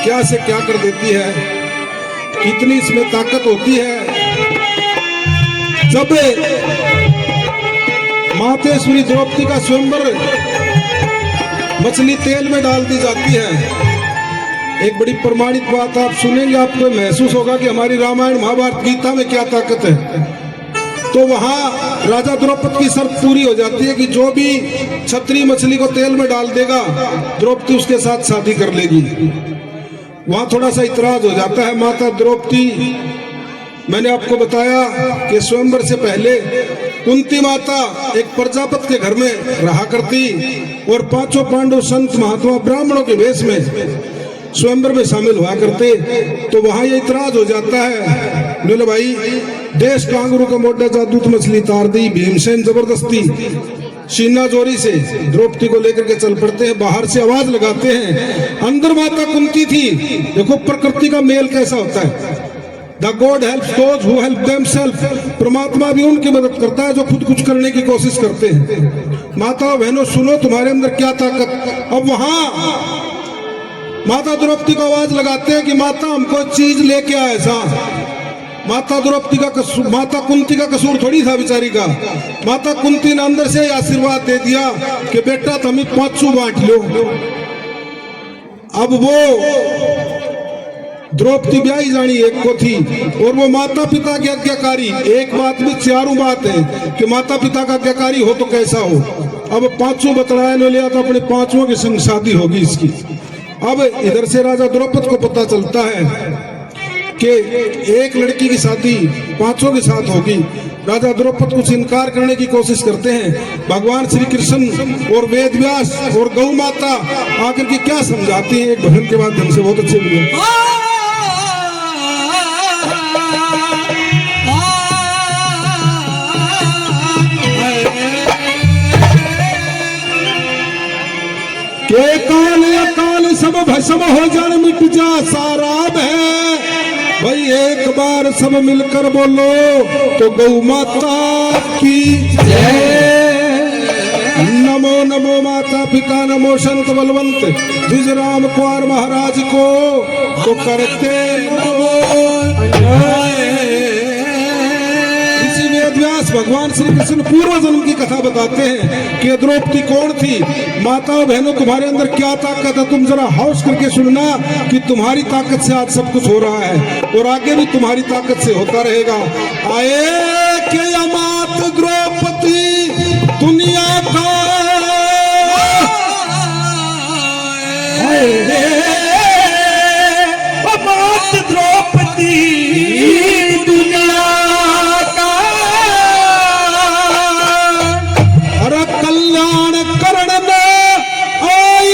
क्या से क्या कर देती है, कितनी इसमें ताकत होती है। जब मातेश्वरी द्रौपदी का स्वयंवर मछली तेल में डाल दी जाती है, एक बड़ी प्रमाणित बात आप सुनेंगे, आपको महसूस होगा कि हमारी रामायण महाभारत गीता में क्या ताकत है। तो वहां राजा द्रौपदी की शर्त पूरी हो जाती है कि जो भी छतरी मछली को तेल में डाल देगा द्रौपदी उसके साथ शादी कर लेगी। वहां थोड़ा सा इतराज हो जाता है। माता द्रौपदी, मैंने आपको बताया कि स्वयंवर से पहले कुंती माता एक प्रजापति के घर में रहा करती और पांचों पांडव संत महात्मा ब्राह्मणों के वेश में स्वयंवर में शामिल हुआ करते। तो वहां ये इतराज हो जाता है, बोले भाई देश कांगरू का मोटा जादूत मछली तार दी। भीमसेन जबरदस्ती सीना जोरी से द्रौपदी को लेकर के चल पड़ते हैं, बाहर से आवाज लगाते हैं। अंदर माता कुंती थी। देखो प्रकृति का मेल कैसा होता है। The god helps those who help themselves, परमात्मा भी उनकी मदद करता है जो खुद कुछ करने की कोशिश करते हैं। माता बहनों सुनो तुम्हारे अंदर क्या ताकत। अब वहां माता द्रौपदी को आवाज लगाते हैं कि माता हमको चीज लेके आए ऐसा। माता द्रौपदी का कसूर, माता कुंती का कसूर थोड़ी था बेचारी का। माता कुंती ने अंदर से आशीर्वाद दे दिया कि बेटा तुम पांचों बांट लो। अब वो द्रौपदी ब्याही जानी एक को थी और वो माता पिता के आज्ञाकारी। एक बात में चारों बात है कि माता पिता का आज्ञाकारी हो तो कैसा हो। अब पांचों बतलाया ने लिया तो अपने पांचों के संग शादी होगी इसकी। अब इधर से राजा द्रौपदी को पता चलता है कि एक लड़की की शादी पांचों के साथ होगी। राजा द्रौपदी कुछ इनकार करने की कोशिश करते हैं। भगवान श्री कृष्ण और वेद व्यास और गौ माता आकर के क्या समझाती हैं, एक भजन के माध्यम से बहुत अच्छे मिले। के काल अकाल सब भस्म हो जान मिट जा सारा है। भाई एक बार सब मिलकर बोलो तो गौ माता की जय। नमो नमो माता पिता, नमो संत बलवंत द्विज राम कुमार महाराज को तो करते नमो। व्यास भगवान श्री कृष्ण पूर्व जन्म की कथा बताते हैं कि द्रौपदी कौन थी। माताओं बहनों तुम्हारे अंदर क्या ताकत है, तुम जरा हौस करके सुनना कि तुम्हारी ताकत से आज सब कुछ हो रहा है और आगे भी तुम्हारी ताकत से होता रहेगा। आए के अमात द्रौपदी दुनिया का, अमात द्रौपदी दुनिया कल्याण करण में आई।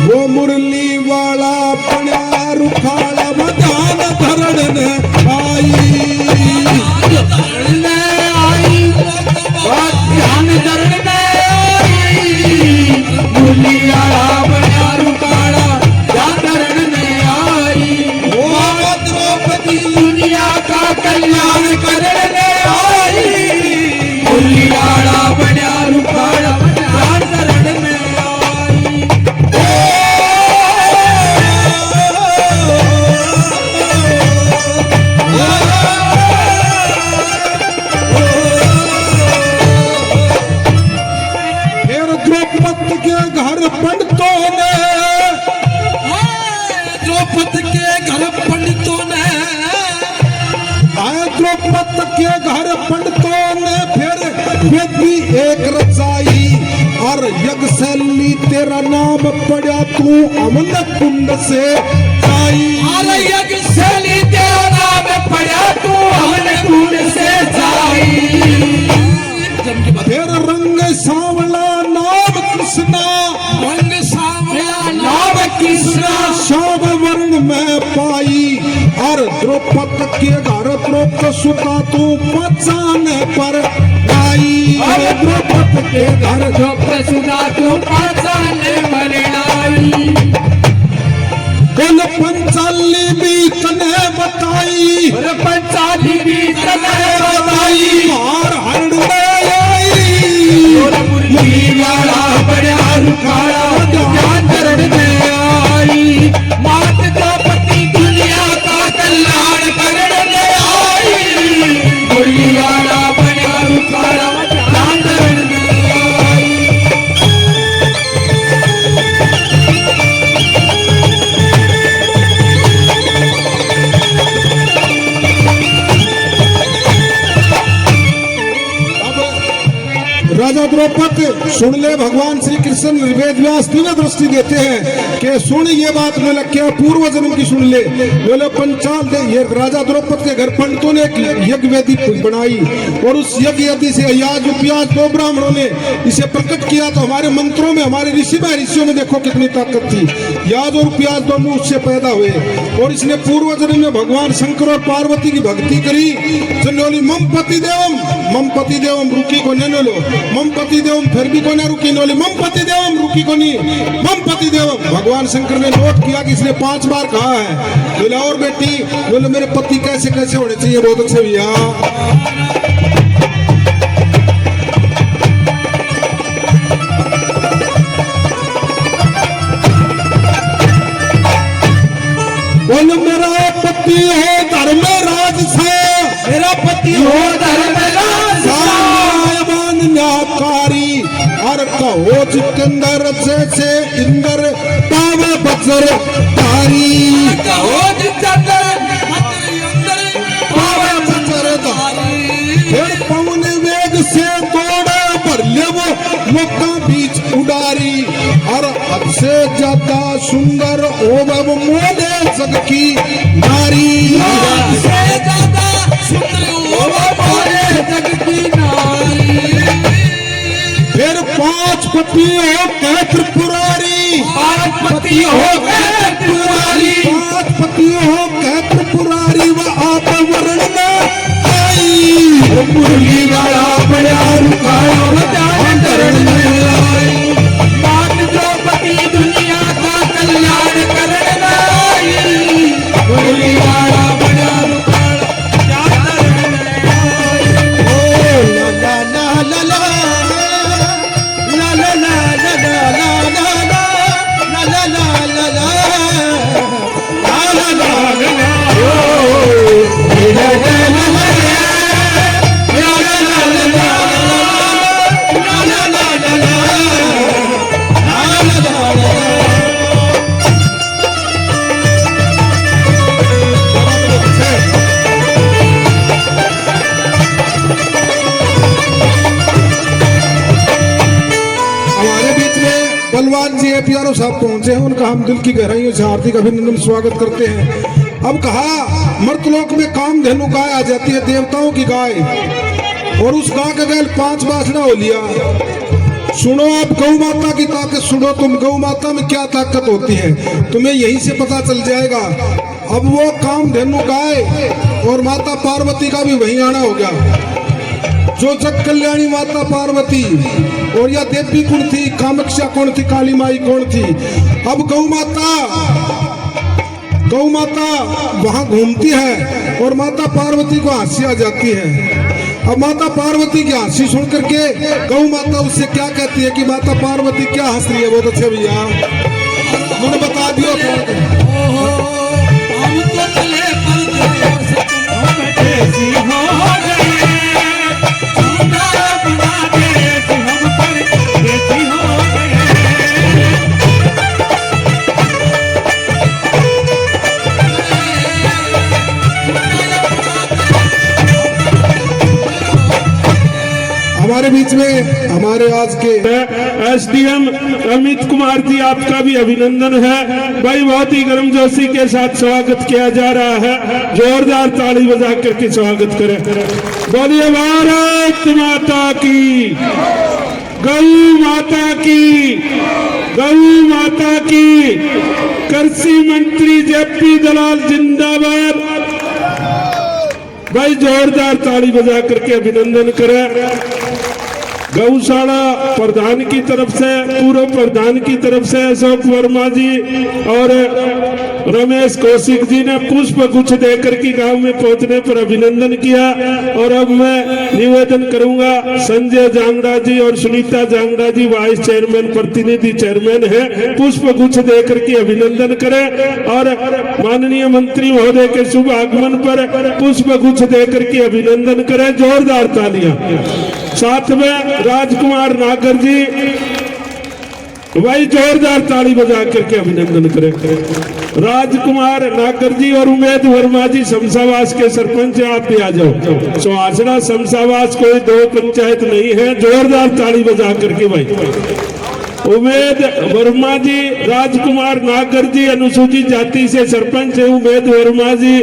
वो मुरली वाला पड़ा रुखाड़ा मदान धरण ने आई। ध्यान धरण में आई। मुरली वाला पड़ा रुखाड़ा ध्यान धरण में आई। वो द्रौपदी दुनिया का कल्याण करने आई। मुरलीवाड़ा बना रुखाड़ा ध्यान धरण में आई। फिर द्रौपदी के घर पंडितों ने, द्रौपदी के घर पंडितों ने, द्रौपदी के घर पंडितों ने फिर वेदी एक रचाई और यज्ञशैली तेरा नाम पड़ा तू अमन कुंड से जाई। अरे यज्ञशैली तेरा नाम पड़ा तू अमन कुंड से जाई। फिर रंग सांवला नाम कृष्णा, रंग सांवला नाम कृष्णा श्याम वर्ण में पाई और द्रौपद के घर द्रौपद सुता तू पचाने पर आई। द्रौपद के घर द्रौपद सुता तू पचाने पर आई। कुल पंचाली भी तने बताई, पंचाली भी तने बताई। और हरण आई मुरली वाला बड़ा रुखाड़ा ध्यान धरण में आई। मात द्रौपदी दुनिया का कल्याण करने आई। मुरली वाला बड़ा रुखाड़ा ध्यान धरण में आई। राजा द्रौपद सुन ले, भगवान श्री कृष्ण वेद व्यास दिव्य दृष्टि देते हैं कि सुन ये बात बोले क्या पूर्व जन्म की सुन ले। बोले पंचाल दे, ये राजा द्रौपद के घर पंडितों ने एक यज्ञ वेदी बनाई और उस यज्ञ वेदी से अयाज उपयाज दो ब्राह्मणों ने इसे प्रकट किया। तो हमारे मंत्रों में, हमारे ऋषियों में देखो कितनी ताकत थी। याज और उपयाज दोनों उससे पैदा हुए और इसने पूर्व जन्म में भगवान शंकर और पार्वती की भक्ति करी। बोली मम पति देवम रुकी को न लो, मम पति देवम फिर भी को ना रुकी नोली, मम पति देवम रुकी को नहीं, मम पति देवम। भगवान शंकर ने नोट किया कि इसने 5 बार कहा है। बोले और बेटी, बोले मेरे पति कैसे कैसे होने चाहिए। बहुत अच्छे भैया। बोले मेरा पति हो धर्मराज सा, मेरा पति हो धर्मराज सा, न्यायकारी और कहो जितेंद्र जैसे इंद्र पावे बजर धारी। कहो जितेंद्र पावे बजर धारी। फिर पवन वेग से दौड़े पर ले वो मौका बीच उडारी। और हद से ज्यादा सुंदर होवे वो मोले जग की नारी। हद से ज्यादा सुंदर होवे मोले जग की नारी। फिर 5 पति हो कह त्रिपुरारी, 5 पति हो कह त्रिपुरारी, 5 पति हो कह त्रिपुरारी। वह आप वर्ण में आई। मुरली वाला बड़ा रुखाड़ा ध्यान धरण में आई। मात द्रौपदी दुनिया का कल्याण करने आई। मुरली वाला बड़ा रुखाड़ा ध्यान धरण में आई। ओ ला ला ला ला बलवान जी प्यारो साहब पहुंचे हैं। उनका हम दिल की गहराइयों से हार्दिक अभिनंदन स्वागत करते हैं। अब कहा मर्तलोक में कामधेनु गाय आ जाती है, देवताओं की गाय, और उस गाय का गैल 5 बासना हो लिया। सुनो आप गौ माता की ताकत सुनो, तुम गौ माता में क्या ताकत होती है तुम्हें यहीं से पता चल जाएगा। अब वो कामधेनु गाय और माता पार्वती का भी वहीं आना हो गया। जो जग कल्याणी माता पार्वती और या देवी कौन थी, कामाख्या कौन थी, काली माई कौन थी। अब गौ माता वहां घूमती है और माता पार्वती को हंसी आ जाती है। अब माता पार्वती की हंसी सुन करके गौ माता उससे क्या कहती है कि माता पार्वती क्या हंस रही है। बहुत अच्छे भैया मुझे बता दियो। हम तो चले हमारे बीच में हमारे आज के एसडीएम अमित कुमार जी, आपका भी अभिनंदन है भाई। बहुत ही गर्मजोशी के साथ स्वागत किया जा रहा है, जोरदार ताली बजा करके स्वागत करें। बोलिए भारत माता की, गौ माता की, गौ माता की। कृषि मंत्री जेपी दलाल जिंदाबाद, भाई जोरदार ताली बजा करके अभिनंदन करें। गौशाला प्रधान की तरफ से, पूर्व प्रधान की तरफ से अशोक वर्मा जी और रमेश कौशिक जी ने पुष्प गुच्छ देकर के गांव में पहुंचने पर अभिनंदन किया। और अब मैं निवेदन करूंगा संजय जांगड़ा जी और सुनीता जांगड़ा जी वाइस चेयरमैन प्रतिनिधि चेयरमैन है, पुष्प गुच्छ देकर के अभिनंदन करें और माननीय मंत्री महोदय के शुभ आगमन पर पुष्प गुच्छ देकर के अभिनंदन करें। जोरदार तालियां। साथ में राजकुमार नागर जी, वही जोरदार ताली बजा करके अभिनंदन करें। राजकुमार नागर जी और उमेद वर्मा जी शमशावास के सरपंच, आप भी आ जाओ। सुहासना शमशावास कोई दो पंचायत नहीं है, जोरदार ताली बजा करके भाई। उमेद वर्मा जी, राजकुमार नागर जी अनुसूचित जाति से सरपंच है, उमेद वर्मा जी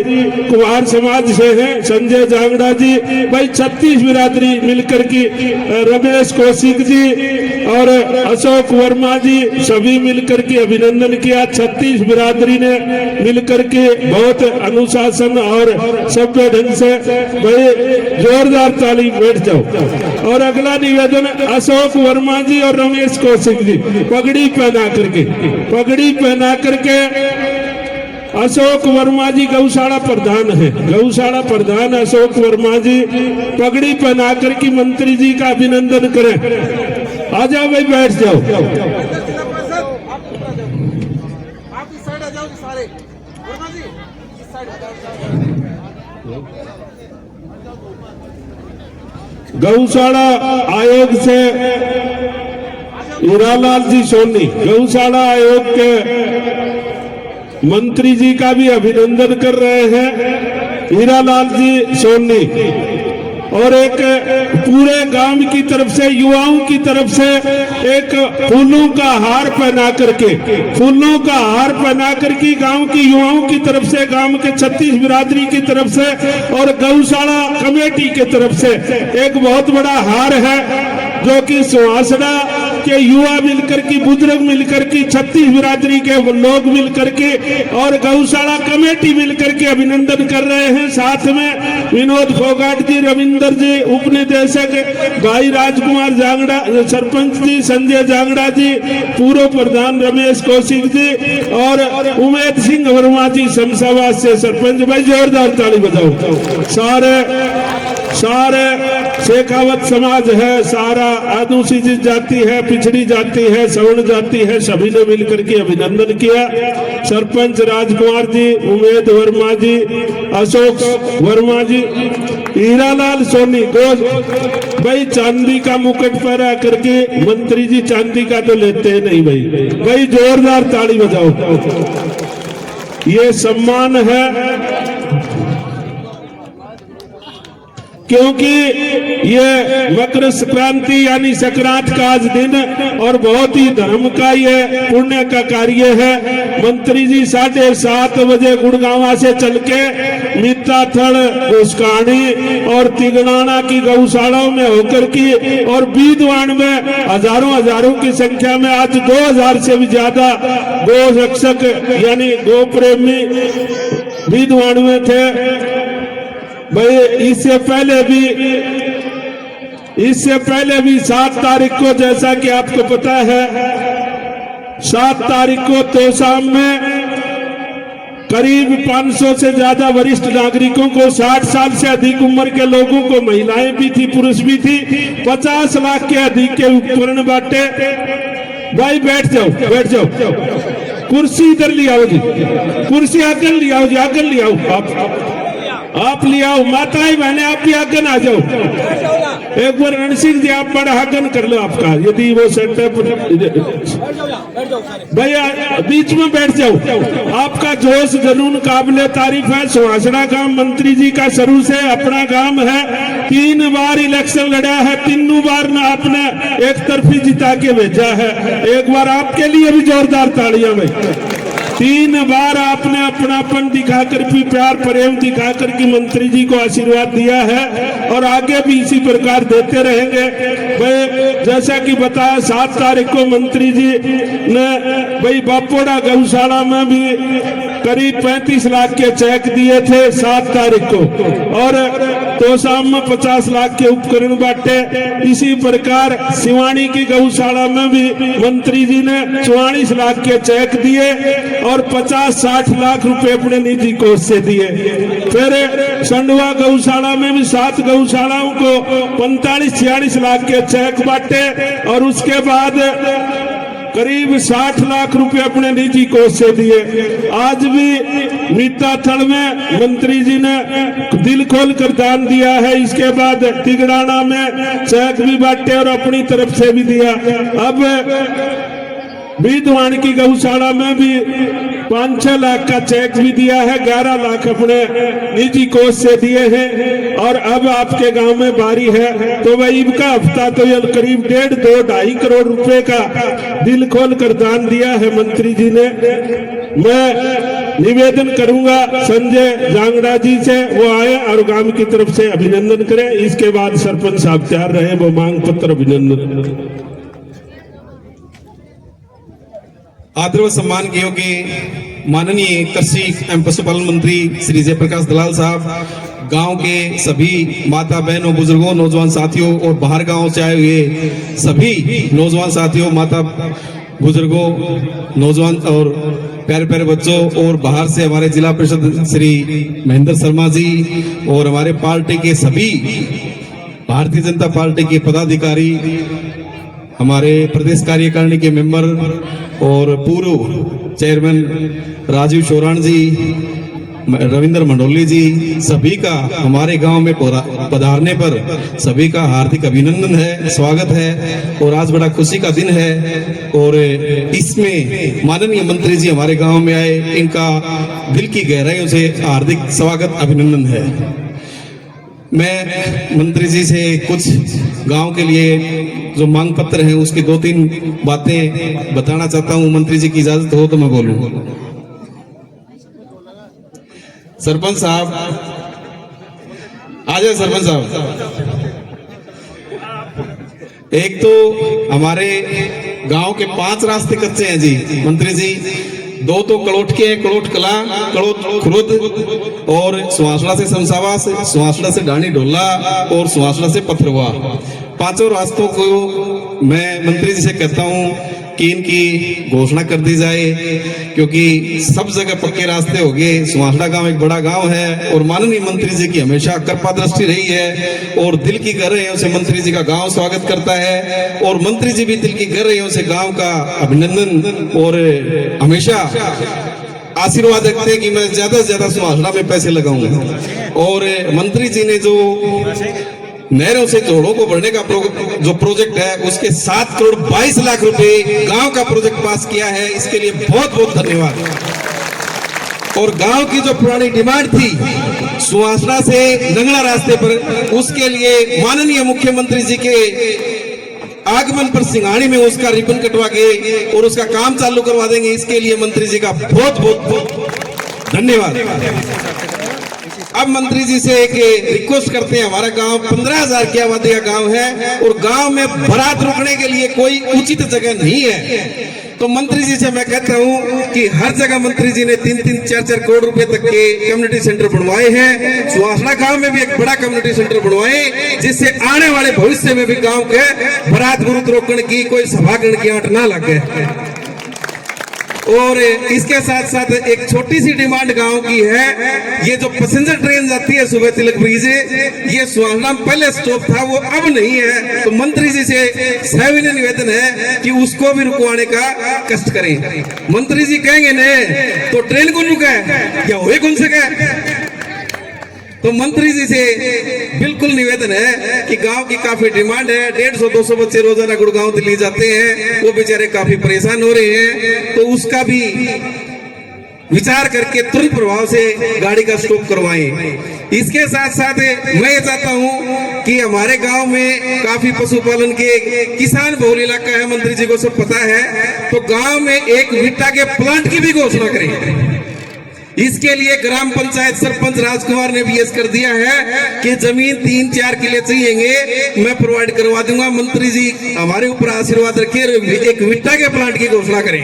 कुमार समाज से हैं, संजय जांगड़ा जी, भाई 36 बिरादरी मिलकर की, रमेश कौशिक जी और अशोक वर्मा जी सभी मिलकर के अभिनंदन किया। 36 बिरादरी ने मिलकर के बहुत अनुशासन और सभ्य ढंग से, भाई जोरदार ताली, बैठ जाओ। और अगला निवेदन अशोक वर्मा जी और रमेश कौशिक जी पगड़ी पहना करके अशोक वर्मा जी गौशाला प्रधान है, गौशाला प्रधान अशोक वर्मा जी पगड़ी पहना करके मंत्री जी का अभिनंदन करें। आ जाओ भाई, बैठ जाओ। आप इस साइड आ जाओ सारे, वर्मा जी इस साइड आ जाओ। गौशाला आयोग से हीरालाल जी सोनी, गौशाला आयोग के मंत्री जी का भी अभिनंदन कर रहे हैं, हीरालाल जी सोनी। और एक पूरे गांव की तरफ से, युवाओं की तरफ से एक फूलों का हार पहना करके, फूलों का हार पहना करके गांव की युवाओं की तरफ से, गांव के 36 बिरादरी की तरफ से और गौशाला कमेटी की तरफ से एक बहुत बड़ा हार है, जो कि सुहासना के युवा मिलकर के, बुजुर्ग मिलकर के, 36 बिरादरी के लोग मिलकर के और गौशाला कमेटी मिलकर के अभिनंदन कर रहे हैं। साथ में विनोद फोगाट जी, रविंदर जी उपनिदेशक, भाई राजकुमार जांगड़ा सरपंच जी, संजय जांगड़ा जी पूर्व प्रधान, रमेश कौशिक जी और उमेद सिंह वर्मा जी शमशाबाद से सरपंच। भाई जोरदार ताली बजाओ। सारे शेखावत समाज है, सारा अनुसूचित जाति है, पिछड़ी जाति है, सवर्ण जाति है, सभी ने मिलकर के अभिनंदन किया। सरपंच राजकुमार जी, उमेद वर्मा जी, अशोक वर्मा जी, हीरालाल सोनी घोष। भाई चांदी का मुकुट पहना करके मंत्री जी चांदी का तो लेते नहीं भाई, भाई जोरदार ताली बजाओ। ये सम्मान है क्योंकि ये मकर संक्रांति यानी संक्रांत का आज दिन और बहुत ही धर्म का ये पुण्य का कार्य है। मंत्री जी 7:30 बजे गुड़गांवा से चल के मिताथड़, घुसकानी और तिगनाना की गौशालाओं में होकर की और बीदवान में हजारों की संख्या में आज 2000 से भी ज्यादा गो रक्षक यानी गो प्रेमी बीदवान में थे। भाई इससे पहले भी 7 तारीख को, जैसा कि आपको पता है, 7 तारीख को तोशाम में करीब 500 से ज्यादा वरिष्ठ नागरिकों को, 60 साल से अधिक उम्र के लोगों को, महिलाएं भी थी, पुरुष भी थी, 50 लाख के अधिक के उपकरण बांटे। भाई बैठ जाओ। कुर्सी इधर ले आओ जी, कुर्सी आगे ले आओ जी, आगे ले आओ। आप ले आओ, माताएं बहने आप भी आगन आ जाओ। एक बार रणसिंह जी आप बड़ा आगन कर लो आपका, यदि वो सेटअप। भैया बीच में बैठ जाओ। आपका जोश जुनून काबिले तारीफ है। सुहासना गांव मंत्री जी का शुरू से अपना गांव है, 3 बार इलेक्शन लड़ा है, 3 बार ना आपने एक तरफी जिता के भेजा है। एक बार आपके लिए भी जोरदार तालियां भाई। 3 बार आपने अपनापन दिखाकर भी, प्यार प्रेम दिखाकर के मंत्री जी को आशीर्वाद दिया है और आगे भी इसी प्रकार देते रहेंगे। भाई जैसा कि बताया 7 तारीख को मंत्री जी ने भाई बापोड़ा गौशाला में भी करीब 35 लाख के चेक दिए थे 7 तारीख को, और तोशाम में 50 लाख के उपकरण बांटे। इसी प्रकार सिवानी की गौशाला में भी मंत्री जी ने 44 लाख के चेक दिए और 50-60 लाख रुपए अपने निजी कोष से दिए। फिर संडवा गौशाला में भी 7 गौशालाओं को 45-46 लाख के चेक बांटे और उसके बाद करीब 60 लाख रुपए अपने निजी कोष से दिए। आज भी मीता थड़ में मंत्री जी ने दिल खोल कर दान दिया है। इसके बाद तिगड़ाना में चेक भी बांटे और अपनी तरफ से भी दिया। अब बीदवान की गौशाला में भी 5-6 लाख का चेक भी दिया है, 11 लाख अपने निजी कोष से दिए हैं। और अब आपके गांव में बारी है तो वही का हफ्ता तो ये करीब 1.5-2.5 करोड़ रुपए का दिल खोल कर दान दिया है मंत्री जी ने। मैं निवेदन करूंगा संजय जांगड़ा जी से, वो आए और गांव की तरफ से अभिनंदन करें। इसके बाद सरपंच साहब तैयार रहे, वो मांग पत्र अभिनंदन। आदर व सम्मान के योग्य माननीय कृषि एवं पशुपालन मंत्री श्री जयप्रकाश दलाल साहब, गांव के सभी माता बहनों, बुजुर्गों, नौजवान साथियों और बाहर गांव से आए हुए सभी नौजवान साथियों, माता बुजुर्गों, नौजवान और प्यारे प्यारे बच्चों, और बाहर से हमारे जिला परिषद श्री महेंद्र शर्मा जी और हमारे पार्टी के सभी भारतीय जनता पार्टी के पदाधिकारी, हमारे प्रदेश कार्यकारिणी के मेंबर और पूर्व चेयरमैन राजीव शोराण जी, रविंद्र मंडोली जी, सभी का हमारे गांव में पधारने पर सभी का हार्दिक अभिनंदन है, स्वागत है। और आज बड़ा खुशी का दिन है और इसमें माननीय मंत्री जी हमारे गांव में आए, इनका दिल की गहराइयों से हार्दिक स्वागत अभिनंदन है। मैं मंत्री जी से कुछ गांव के लिए जो मांग पत्र है उसकी 2-3 बातें बताना चाहता हूं। मंत्री जी की इजाजत हो तो मैं बोलूं। सरपंच साहब आ जाए। सरपंच साहब, एक तो हमारे गांव के 5 रास्ते कच्चे हैं जी मंत्री जी। 2 तो कलोट के हैं, कलोट कला, कलोट खुरुद और सुहासड़ा से शमशावा, सुहासड़ा से ढाणी ढोला और सुहासड़ा से पथरवा। 5 रास्तों को मैं मंत्री जी से कहता हूं कि इनकी घोषणा कर दी जाए, क्योंकि सब जगह पक्के रास्ते हो गए। सुहासड़ा गांव एक बड़ा गांव है और माननीय मंत्री जी की हमेशा कृपा दृष्टि रही है और दिल की गहराइयों से मंत्री जी का गांव स्वागत करता है और मंत्री जी भी दिल की गहराइयों से गांव का अभिनंदन और हमेशा आशीर्वाद रखते हैं कि मैं ज्यादा से ज्यादा सुहासड़ा में पैसे लगाऊंगा। और मंत्री जी ने जो नहरों से जोड़ों को भरने का जो प्रोजेक्ट है उसके 7 करोड़ 22 लाख रुपए गांव का प्रोजेक्ट पास किया है, इसके लिए बहुत बहुत धन्यवाद। और गांव की जो पुरानी डिमांड थी सुहासड़ा से लंगड़ा रास्ते पर, उसके लिए माननीय मुख्यमंत्री जी के आगमन पर सिंघाड़ी में उसका रिबन कटवा के और उसका काम चालू करवा देंगे। इसके लिए मंत्री जी का बहुत बहुत धन्यवाद। अब मंत्री जी से एक रिक्वेस्ट करते हैं, हमारा गांव 15,000 की आबादी का गांव है और गांव में बारात रुकने के लिए कोई उचित जगह नहीं है। तो मंत्री जी से मैं कहता हूं कि हर जगह मंत्री जी ने 3-3, 4-4 करोड़ रुपए तक के कम्युनिटी सेंटर बनवाए हैं। सुहासड़ा गांव में भी एक बड़ा कम्युनिटी सेंटर बनवाए, जिससे आने वाले भविष्य में भी गांव के बारात बुरुत रोकने की कोई सभागण की आंट ना लगे। और इसके साथ साथ एक छोटी सी डिमांड गांव की है, ये जो पैसेंजर ट्रेन जाती है सुबह तिलक ब्रिज, ये सुहासड़ा में पहले स्टॉप था, वो अब नहीं है। तो मंत्री जी से सविनय निवेदन है कि उसको भी रुकवाने का कष्ट करें। मंत्री जी कहेंगे ने तो ट्रेन कौन रुका है या हुए कौन सका। तो मंत्री जी से बिल्कुल निवेदन है कि गांव की काफी डिमांड है। 150-200 बच्चे रोजाना गुड़गांव दिल्ली जाते हैं, वो बेचारे काफी परेशान हो रहे हैं। तो उसका भी विचार करके तुरंत प्रभाव से गाड़ी का स्टॉप करवाएं। इसके साथ साथ मैं ये चाहता हूं कि हमारे गांव में काफी पशुपालन के किसान बहुल इलाका है, मंत्री जी को सब पता है। तो गांव में एक विट्टा के प्लांट की भी घोषणा करें। इसके लिए ग्राम पंचायत सरपंच राजकुमार ने भी कर दिया है कि जमीन 3-4 किले चाहिए, मैं प्रोवाइड करवा दूंगा। मंत्री जी हमारे ऊपर आशीर्वाद रखिए, एक विट्टा के प्लांट की घोषणा करें।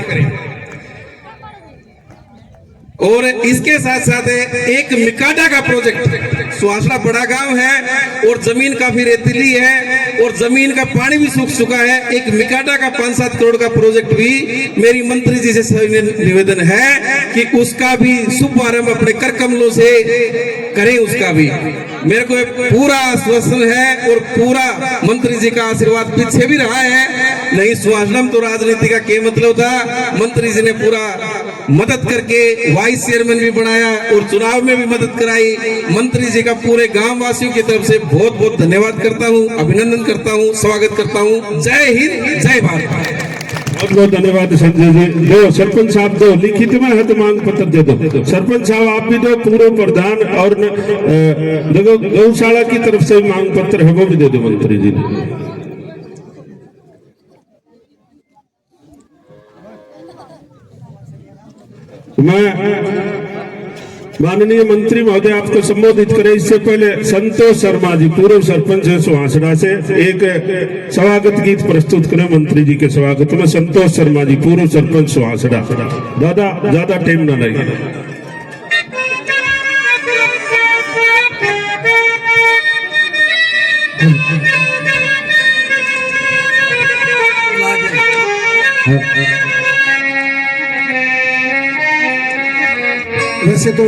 और इसके साथ साथ एक मिकाडा का प्रोजेक्ट, सुहासड़ा बड़ा गांव है और जमीन काफी रेतीली है और जमीन का पानी भी सूख चुका है। एक मिकाडा का 5-7 करोड़ का प्रोजेक्ट भी मेरी मंत्री जी से निवेदन है कि उसका भी शुभारंभ अपने कर कमलों से करें। उसका भी मेरे को पूरा आश्वासन है और पूरा मंत्री जी का आशीर्वाद पीछे भी रहा है। नहीं सुहासड़ा तो राजनीति का क्या मतलब था, मंत्री जी ने पूरा मदद करके वाइस चेयरमैन भी बनाया और चुनाव में भी मदद कराई। मंत्री जी का पूरे गांव वासियों की तरफ से बहुत बहुत धन्यवाद करता हूं, अभिनंदन करता हूं, स्वागत करता हूं। जय हिंद, जय भारत। बहुत बहुत धन्यवाद संजय जी। दो सरपंच साहब, दो लिखित में है तो मांग पत्र दे दो। सरपंच साहब आप भी दो, पूर्व प्रधान और देखो गौशाला की तरफ से मांग पत्र है वो भी दे दो मंत्री जी ने। मैं माननीय मंत्री महोदय आपको संबोधित करें इससे पहले संतोष शर्मा जी पूर्व सरपंच है सुहासड़ा से एक स्वागत गीत प्रस्तुत करें मंत्री जी के स्वागत में। संतोष शर्मा जी पूर्व सरपंच सुहासड़ा। दादा ज्यादा टाइम ना लगे। वैसे तो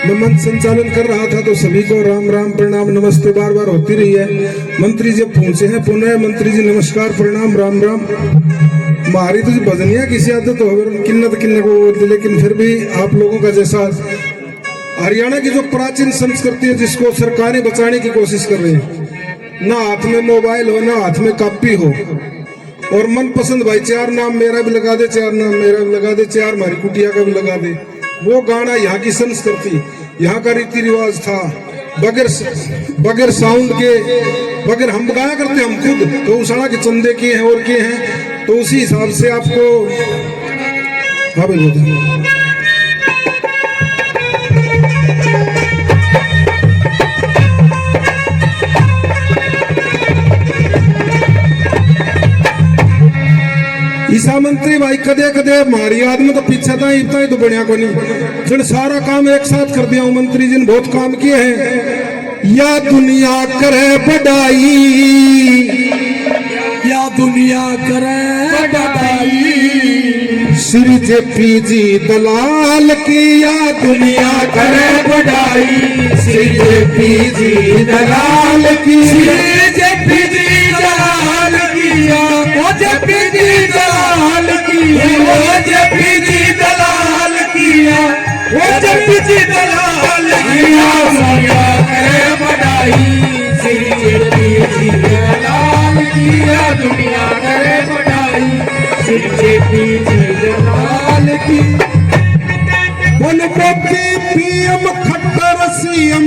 मैं मंच संचालन कर रहा था तो सभी को राम राम प्रणाम नमस्ते बार बार होती रही है। मंत्री जी पहुंचे हैं पुनः, मंत्री जी नमस्कार प्रणाम राम राम। हमारी तो भजनिया किसी आदत हो किन्नत किन्न को, लेकिन फिर भी आप लोगों का जैसा हरियाणा की जो प्राचीन संस्कृति है जिसको सरकारें बचाने की कोशिश कर रही है, ना हाथ में मोबाइल हो ना हाथ में कॉपी हो, और मनपसंद भाई 4 नाम मेरा भी लगा दे, 4 नाम मेरा भी लगा दे, 4 हमारी कुटिया का भी लगा दे। वो गाना यहाँ की संस्कृति, यहाँ का रीति रिवाज था। बगैर साउंड के, बगैर हम गाया करते हम खुद गौशाला के चंदे किए हैं और किए हैं, तो उसी हिसाब से आपको हाँ बिल्कुल ईसा मंत्री भाई कदे कदे हमारी आदमी तो पीछे था इतना ही तो बढ़िया को नहीं, जिन सारा काम एक साथ कर दिया हूँ। मंत्री जी ने बहुत काम किए हैं। या दुनिया करे बढ़ाई, या दुनिया करे बढ़ाई, श्री जेपी जी दलाल की या दुनिया करे बढ़ाई, श्री जेपी जी दलाल की, श्री जेपी जी दलाल की, ओ जेपी जी दलाल की, ओ जेपी जी दलाल किया, ओ जेपी जी दलाल किया, दुनिया करे बढ़ाई, श्री जेपी जी दलाल किया, दुनिया करे बढ़ाई, श्री जेपी जी दलाल की। बोल Modi PM Khattar CM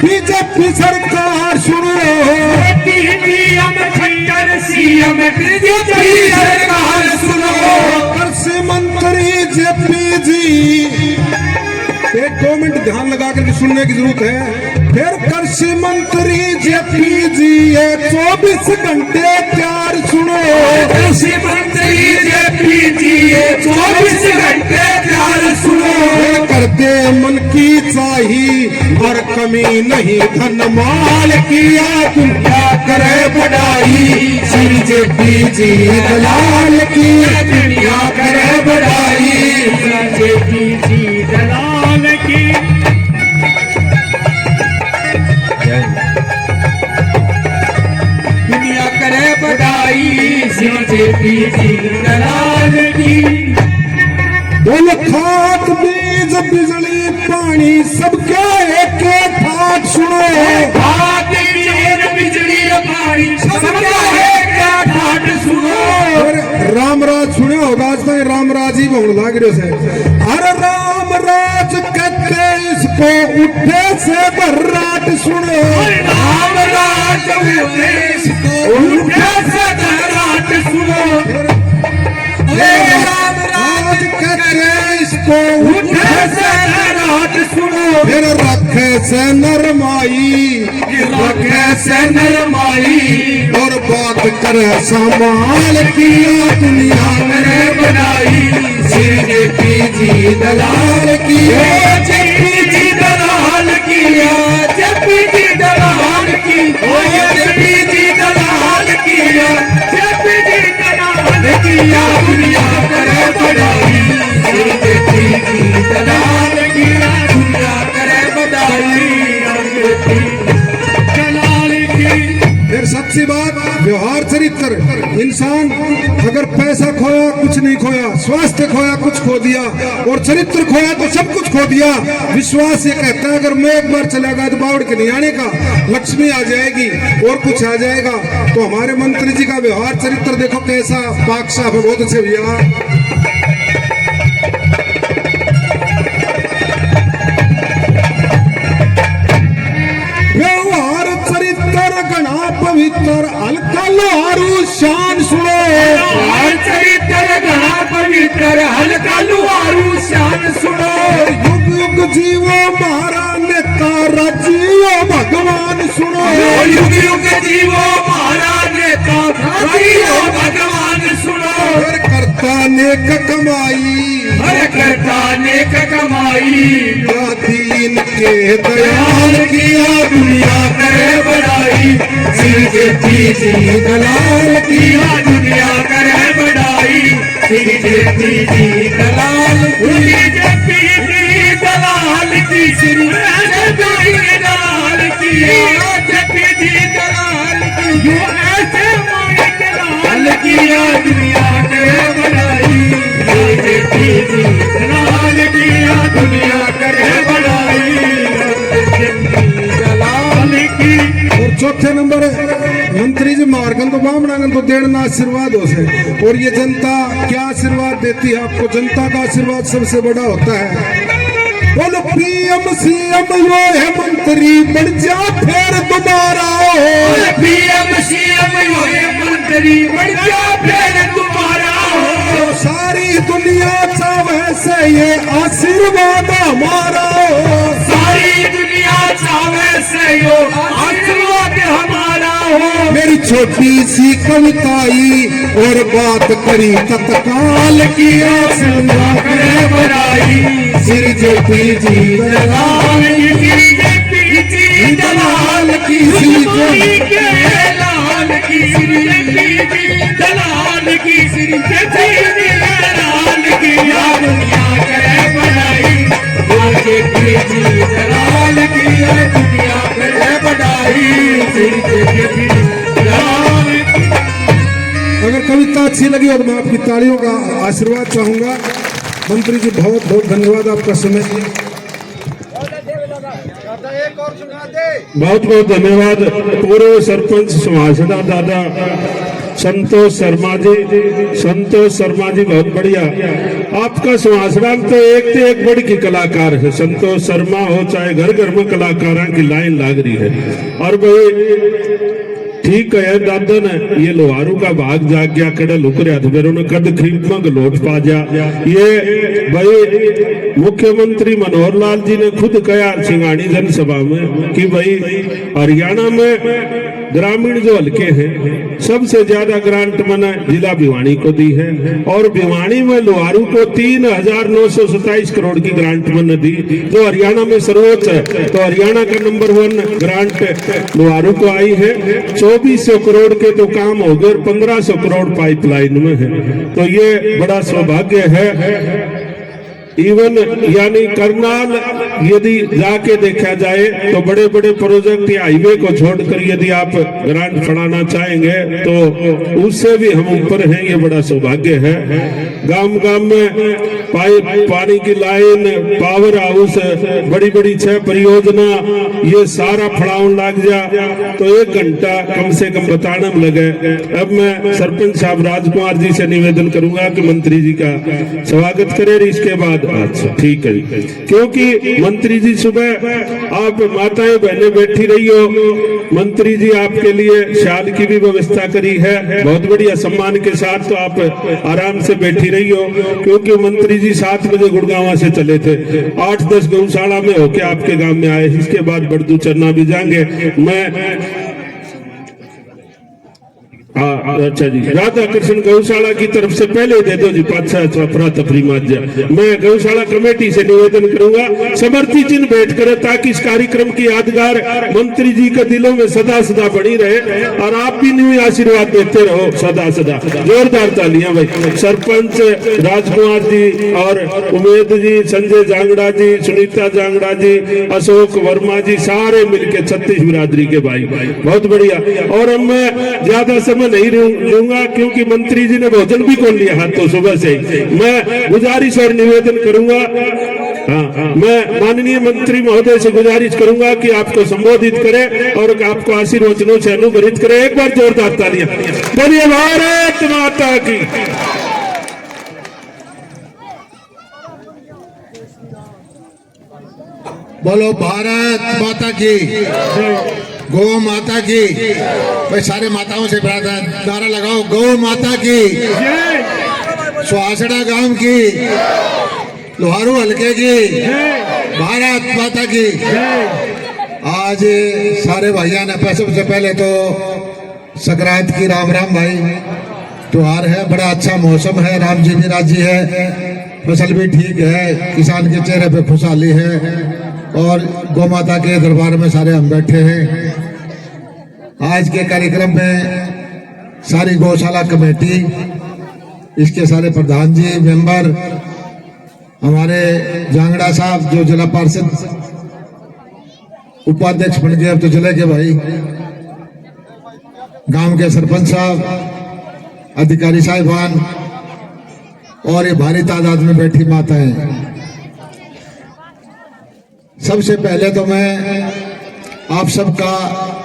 BJP सरकार सुनो, पीएम खट्टर सीएम बीजेपी सरकार सुनो, कृषि मंत्री जेपी जी, 1-2 मिनट ध्यान लगा करके सुनने की जरूरत है। फिर कृषि मंत्री जेपी जी 24 घंटे प्यार सुनो, कृषि मंत्री जेपी जी 24 घंटे प्यार सुनो, कर दे मन की चाही और कमी नहीं धन माल किया, दुनिया करे बढ़ाई, श्री जेपी जी दलाल की, दुनिया करे बढ़ाई, जेपी जी दलाल की। दुनिया करे बढ़ाई, श्री जेपी जी दलाल की। बोल खाद बीज बिजली पानी सबके एक ठाट सुनो, खाद बीज बिजली पानी सबके एक ठाट सुनो। रामराज सुने होगा, आज तक रामराज ही बोल लाग रहे से। अरे रामराज कहते इसको उठे से बर्राट सुनो, रामराज उठे से बर्राट सुनो, रामराज कहते इसको उठे से बात सुनो फिर रखे से नरमाई, रखे से नरमाई और बात करे संभाल किया दुनिया मैंने बनाई सिर जी दलाल की जपी जी दलाल किया जपी जी दलाल की जपी जी दलाल किया जपी जी दलाल किया दुनिया करे बड़ाई सिर जपी जी दलाल किया दुनिया करे बड़ाई दलाल की। फिर सबसे बात व्यवहार चरित्र। इंसान अगर पैसा खोया कुछ नहीं खोया, स्वास्थ्य खोया कुछ खो दिया, और चरित्र खोया तो सब कुछ खो दिया। विश्वास ये कहता है अगर मैं एक बार चला गया तो बावड़ के नहीं आने का, लक्ष्मी आ जाएगी और कुछ आ जाएगा। तो हमारे मंत्री जी का व्यवहार चरित्र देखो कैसा पाक साफ है, बहुत अच्छे भैया। व्यवहार चरित्र गणा पवित्र हल्का लोहारू शान सुनो, चरित्र गणा पवित्र हल्का लुहारू शान सुनो युग युग जीवो मारा नेता राजीव भगवान सुनो, युग युग जीवो महाराज नेता राजीव भगवान सुनो फिर करता नेक कमाई, हर करता नेक कमाई या दीन के दयाल किया दुनिया करे बड़ाई सिर जपी जी दलाल किया दुनिया करे बड़ाई सिर जपी जी दलाल जपी जी दलाल की सिर जपी दलाल किया जपी जी दलाल की जो ऐसे माए दलाल किया दुनिया करे बड़ाई सिर जपी जी दलाल किया दुनिया करे बड़ाई और चौथे नंबर मंत्री जी मार्गन तो बामणागन तो देना आशीर्वाद हो से। और ये जनता क्या आशीर्वाद देती है आपको, जनता का आशीर्वाद सबसे बड़ा होता है। बोलो पीएम सीएम यो है मंत्री बन जा फिर दोबारा हो, पीएम सीएम यो है मंत्री बन जा फिर दोबारा हो सारी दुनिया चाहे से ये आशीर्वाद हमारा हो, सारी दुनिया चाहे से यो आशीर्वाद हमारा हो। मेरी छोटी सी कविताई और बात करी तत्काल की सुना करे बड़ाई सिर जपी जी दलाल की सिर जपी जी दलाल की सिर के लाल की सिर जपी जी दलाल की सिर जपी जी दलाल की या दुनिया करे बड़ाई जपी जी दलाल की या दुनिया करे बड़ाई सिर जपी दलाल की। अगर कविता अच्छी लगी और मैं आपकी तालियों का आशीर्वाद चाहूंगा। मंत्री जी बहुत बहुत धन्यवाद आपका समय। बहुत बहुत धन्यवाद पूर्व सरपंच सुभाषणा दादा संतोष शर्मा जी। संतोष शर्मा जी बहुत बढ़िया, आपका सुभाषणा तो एक बड़ी की कलाकार है। संतोष शर्मा हो चाहे घर घर में कलाकारों की लाइन लाग रही है। और भाई ठीक है दादा ने ये लोहारू का भाग जाग गया कड़ा लुक रहा था फिर उन्हें कद खरीद में लोट पा जा। ये भाई मुख्यमंत्री मनोहर लाल जी ने खुद कहा सिंगाड़ी जनसभा में कि भाई हरियाणा में ग्रामीण जो हल्के हैं सबसे ज्यादा ग्रांट मैंने जिला भिवानी को दी है और भिवानी में लोहारू को 3,927 करोड़ की ग्रांट मैंने दी जो हरियाणा में सर्वोच्च है। तो हरियाणा का नंबर 1 ग्रांट लोहारू को आई है। 2400 करोड़ के तो काम हो गए और 1500 करोड़ पाइपलाइन में है। तो ये बड़ा सौभाग्य है। इवन यानी करनाल यदि जाके देखा जाए तो बड़े बड़े प्रोजेक्ट या हाईवे को छोड़कर यदि आप ग्रांट फंडाना चाहेंगे तो उससे भी हम ऊपर हैं। ये बड़ा सौभाग्य है। गांव गांव में पाइप पानी की लाइन पावर हाउस बड़ी बड़ी 6 परियोजना ये सारा फड़ाउन लग जा तो 1 घंटा कम से कम बताने में लगे। अब मैं सरपंच साहब राजकुमार जी से निवेदन करूंगा कि मंत्री जी का स्वागत करें। इसके बाद बाद अच्छा ठीक है, क्योंकि मंत्री जी सुबह आप माताएं बहनें बैठी रही हो, मंत्री जी आपके लिए शाल की भी व्यवस्था करी है बहुत बढ़िया सम्मान के साथ, तो आप आराम से बैठी रही हो, क्योंकि मंत्री जी 7 बजे गुड़गांव से चले थे, 8-10 गौशाला में होके आपके गांव में आए, इसके बाद बड़दू चरना भी जाएंगे। मैं अच्छा जी, राधा कृष्ण गौशाला की तरफ से पहले दे दो जी 5-6 अफरा तफरी माजा। मैं गौशाला कमेटी से निवेदन करूंगा समर्थी चिन्ह भेंट करें, ताकि इस कार्यक्रम की यादगार मंत्री जी के दिलों में सदा सदा बनी रहे और आप भी न्यू आशीर्वाद देते रहो सदा सदा। जोरदार तालियां भाई। सरपंच राजकुमार जी और उमेद जी, संजय जांगड़ा जी, सुनीता जांगड़ा जी, अशोक वर्मा जी, सारे मिलके 36 बिरादरी के भाई, बहुत बढ़िया। और अब मैं ज्यादा समय नहीं लूंगा, क्योंकि मंत्री जी ने भोजन भी खोल लिया हाथ तो सुबह से ही। मैं गुजारिश और निवेदन करूंगा, मैं माननीय मंत्री महोदय से गुजारिश करूंगा कि आपको संबोधित करें और आपको आशीर्वचनों से अनुग्रहित करें। एक बार जोरदार तालियां। बोलिए भारत माता की। बोलो भारत माता की, गौ माता की। भाई सारे माताओं से नारा लगाओ, गौ माता की, सुहासड़ा गांव की, लोहारू हल्के की, भारत माता की। आज सारे भाइयों ने सबसे पहले तो संक्रांत की राम राम भाई। त्योहार है, बड़ा अच्छा मौसम है, राम जी भी राजी है, फसल भी ठीक है, किसान के चेहरे पे खुशहाली है और गौ माता के दरबार में सारे हम बैठे हैं। आज के कार्यक्रम में सारी गौशाला कमेटी, इसके सारे प्रधान जी, मेंबर, हमारे जांगड़ा साहब जो जिला पार्षद उपाध्यक्ष बन गए अब तो जिले के भाई, गांव के सरपंच साहब, अधिकारी साहिबान और ये भारी तादाद में बैठी माताएं। सबसे पहले तो मैं आप सबका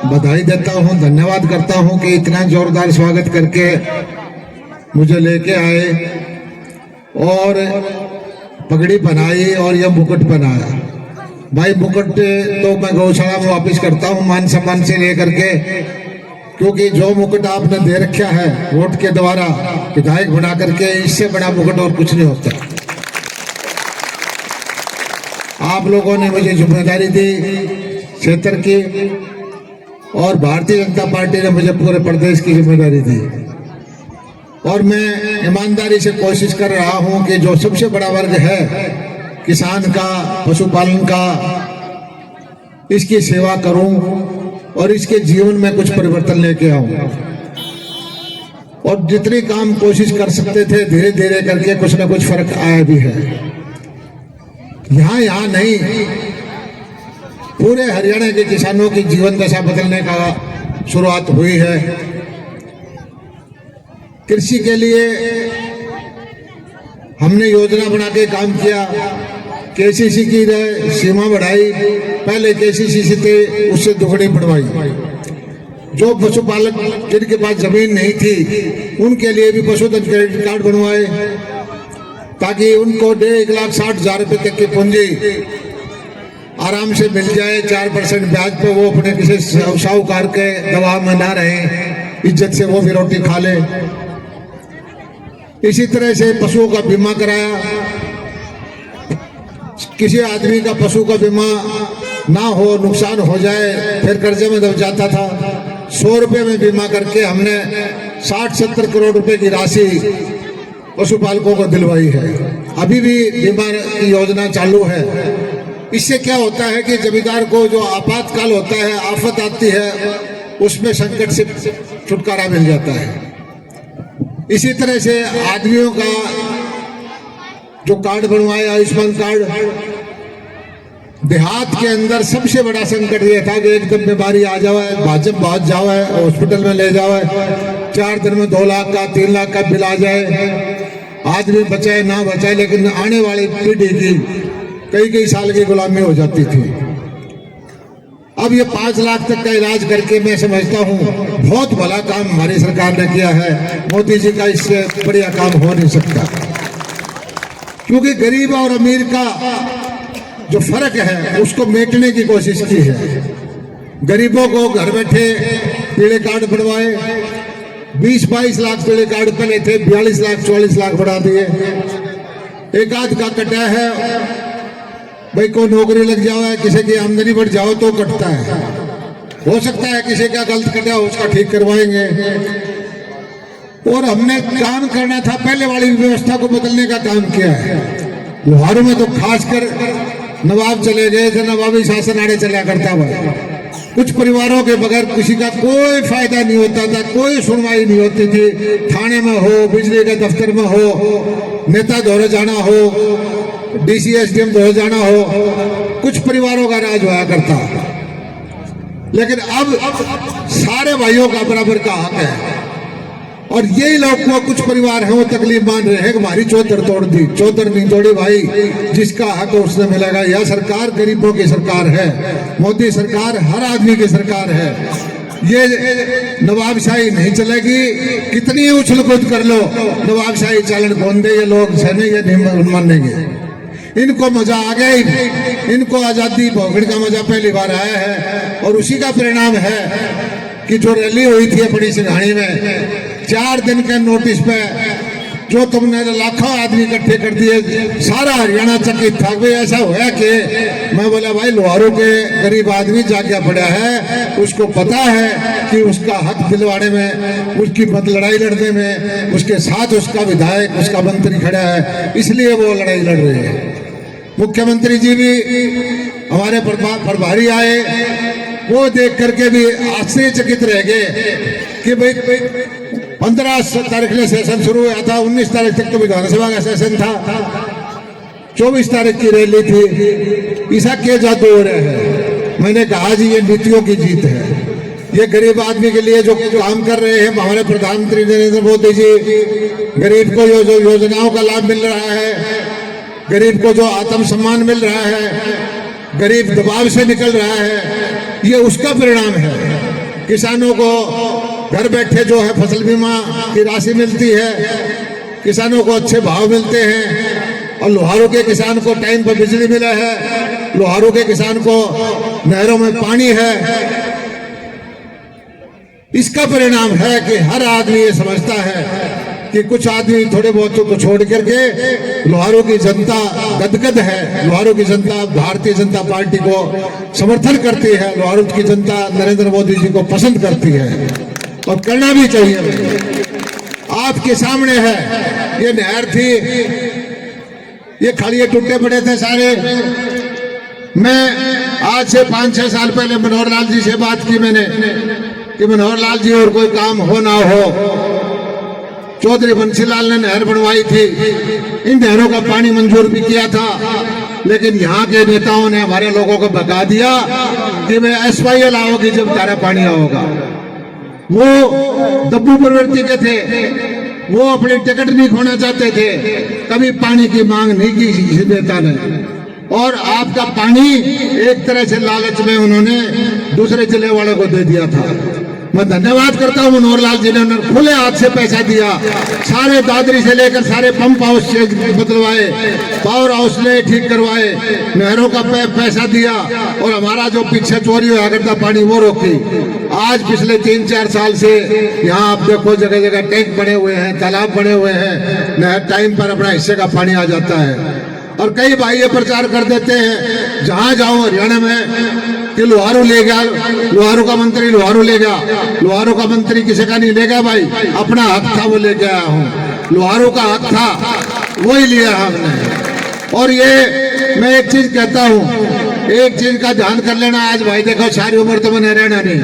बधाई देता हूं, धन्यवाद करता हूं कि इतना जोरदार स्वागत करके मुझे लेके आए और पगड़ी बनाई और यह मुकुट बनाया। भाई मुकुट तो मैं गौशाला में वापस करता हूं मान सम्मान से लेकर के, क्योंकि जो मुकुट आपने दे रखा है वोट के द्वारा विधायक बना करके, इससे बड़ा मुकुट और कुछ नहीं होता। आप लोगों ने मुझे जिम्मेदारी दी क्षेत्र की और भारतीय जनता पार्टी ने मुझे पूरे प्रदेश की जिम्मेदारी दी, और मैं ईमानदारी से कोशिश कर रहा हूं कि जो सबसे बड़ा वर्ग है किसान का, पशुपालन का, इसकी सेवा करूं और इसके जीवन में कुछ परिवर्तन लेके आऊं। और जितनी काम कोशिश कर सकते थे धीरे धीरे करके कुछ ना कुछ फर्क आया भी है। यहाँ नहीं, पूरे हरियाणा के किसानों की जीवन दशा बदलने का शुरुआत हुई है। कृषि के लिए हमने योजना बना के काम किया, केसीसी की सीमा बढ़ाई, पहले केसीसी से थे उससे दुगनी बढ़वाई। जो पशुपालक जिनके पास जमीन नहीं थी उनके लिए भी पशुधन क्रेडिट कार्ड बनवाए, ताकि उनको 1,60,000 रुपए तक की पूंजी आराम से मिल जाए, 4% ब्याज पे वो अपने किसी साहूकार के दबाव में ना रहे, इज्जत से वो भी रोटी खा ले। इसी तरह से पशुओं का बीमा कराया। किसी आदमी का पशु का बीमा ना हो, नुकसान हो जाए, फिर कर्जे में दब जाता था। 100 रुपए में बीमा करके हमने 60-70 करोड़ रुपए की राशि पशुपालकों को दिलवाई है। अभी भी बीमा की योजना चालू है। इससे क्या होता है कि जमींदार को जो आपातकाल होता है, आफत आती है, उसमें संकट से छुटकारा मिल जाता है। इसी तरह से आदमियों का जो कार्ड बनवाए, आयुष्मान कार्ड, देहात के अंदर सबसे बड़ा संकट ये था कि एकदम बीमारी आ जाए, भाजपा भाग जाए, हॉस्पिटल में ले जाए, 4 दिन में 2 लाख का 3 लाख का बिल आ जाए, आदमी बचाए ना बचाए, लेकिन आने वाली पीढ़ी की कई साल की गुलामी हो जाती थी। अब ये 5 लाख तक का इलाज करके मैं समझता हूँ बहुत भला काम हमारी सरकार ने किया है। मोदी जी का इससे बढ़िया काम हो नहीं सकता। क्योंकि गरीब और अमीर का जो फर्क है उसको मेटने की कोशिश की है। गरीबों को घर बैठे पीले कार्ड बनवाए, 20-22 लाख पीले कार्ड पहले थे, 42 लाख 44 लाख बढ़ा दिए। एक आध का कटा है भाई, को नौकरी लग जाओ, किसी की आमदनी बढ़ जाओ तो कटता है। हो सकता है किसी का गलत कटा हो, उसका ठीक करवाएंगे। और हमने काम करना था, पहले वाली व्यवस्था को बदलने का काम किया है। लोहारों में तो खासकर नवाब चले गए थे, नवाबी शासन आड़े चला करता हुआ। कुछ परिवारों के बगैर किसी का कोई फायदा नहीं होता था, कोई सुनवाई नहीं होती थी। थाने में हो, बिजली के दफ्तर में हो, नेता दौरे जाना हो, डीसी एसडीएम दौरे जाना हो, कुछ परिवारों का राज हुआ करता। लेकिन अब सारे भाइयों का बराबर का हक है। और यही लोग को कुछ परिवार हैं वो तकलीफ मान रहे हैं कि हमारी चौधर तोड़ दी। चौधर नहीं तोड़ी भाई, जिसका हक उसने मिलेगा। यह सरकार गरीबों की सरकार है, मोदी सरकार हर आदमी की सरकार है। ये नवाबशाही नहीं चलेगी, कितनी उछल कूद कर लो, नवाबशाही चालन कौन दे, ये लोग सहने ये नहीं मानेंगे। इनको मजा आ गया ही, इनको आजादी भोगने का मजा पहली बार आया है। और उसी का परिणाम है कि जो रैली हुई थी अपनी सिंघानी में, 4 दिन के नोटिस पे जो तुमने लाखों आदमी इकट्ठे कर दिए, सारा हरियाणा चकित था। भाई ऐसा हुआ कि मैं बोला भाई लोहारों के गरीब आदमी जागया पड़ा है, उसको पता है कि उसका हक दिलवाने में, उसकी मत लड़ाई लड़ने में उसके साथ उसका विधायक, उसका मंत्री खड़ा है, इसलिए वो लड़ाई लड़ रहे हैं। मुख्यमंत्री जी भी हमारे प्रभारी आए, वो देख करके भी आश्चर्यचकित रह गए कि भाई 15 तारीख से सेशन शुरू हुआ था, 19 तारीख तक तो विधानसभा का सेशन था, 24 तारीख की रैली थी, ऐसा क्या जादू हो रहा है। मैंने कहा जी ये नीतियों की जीत है। ये गरीब आदमी के लिए जो काम कर रहे हैं हमारे प्रधानमंत्री नरेंद्र मोदी जी, गरीब को जो योजनाओं का लाभ मिल रहा है, गरीब को जो आत्मसम्मान मिल रहा है, गरीब दबाव से निकल रहा है, ये उसका परिणाम है। किसानों को घर बैठे जो है फसल बीमा की राशि मिलती है, किसानों को अच्छे भाव मिलते हैं, और लोहारों के किसान को टाइम पर बिजली मिला है, लोहारों के किसान को नहरों में पानी है। इसका परिणाम है कि हर आदमी ये समझता है कि कुछ आदमी थोड़े बहुत को छोड़ करके लोहारों की जनता गदगद है। लोहारों की जनता भारतीय जनता पार्टी को समर्थन करती है, लोहारों की जनता नरेंद्र मोदी जी को पसंद करती है, और करना भी चाहिए। आपके सामने है ये नहर थी, ये खड़िए टूटे पड़े थे सारे। मैं आज से 5-6 साल पहले मनोहर लाल जी से बात की मैंने कि मनोहर लाल जी और कोई काम हो ना हो, चौधरी बंसीलाल ने नहर बनवाई थी, इन नहरों का पानी मंजूर भी किया था, लेकिन यहाँ के नेताओं ने हमारे लोगों को बता दिया कि मैं SYL आओगी जब तारा पानी आओगा। वो दब्बू प्रवृत्ति के थे, वो अपनी टिकट नहीं खोना चाहते थे, कभी पानी की मांग नहीं की किसी नेता ने। और आपका पानी एक तरह से लालच में उन्होंने दूसरे जिले वालों को दे दिया था। मैं धन्यवाद करता हूँ मनोहर लाल जी ने खुले हाथ से पैसा दिया, सारे दादरी से लेकर सारे पंप हाउस से बदलवाए, पावर हाउस ने ठीक करवाए, नहरों का पैसा दिया, और हमारा जो पीछे चोरी हुआ करता पानी वो रोकी। आज पिछले 3-4 साल से यहाँ आप देखो जगह जगह टैंक बने हुए हैं, तालाब बने हुए हैं, नहर टाइम पर अपना हिस्से का पानी आ जाता है। और कई भाई ये प्रचार कर देते हैं जहां जाओ हरियाणा में कि लोहारू ले गया, लोहारू का मंत्री लोहारू ले गया। लोहारू का मंत्री किसी का नहीं ले गया भाई, अपना हक था वो लेके आया हूँ। लोहारू का हक था वही लिया हमने। और ये मैं एक चीज कहता हूँ, एक चीज का ध्यान कर लेना। आज भाई देखो सारी उम्र तो मैंने रहना नहीं,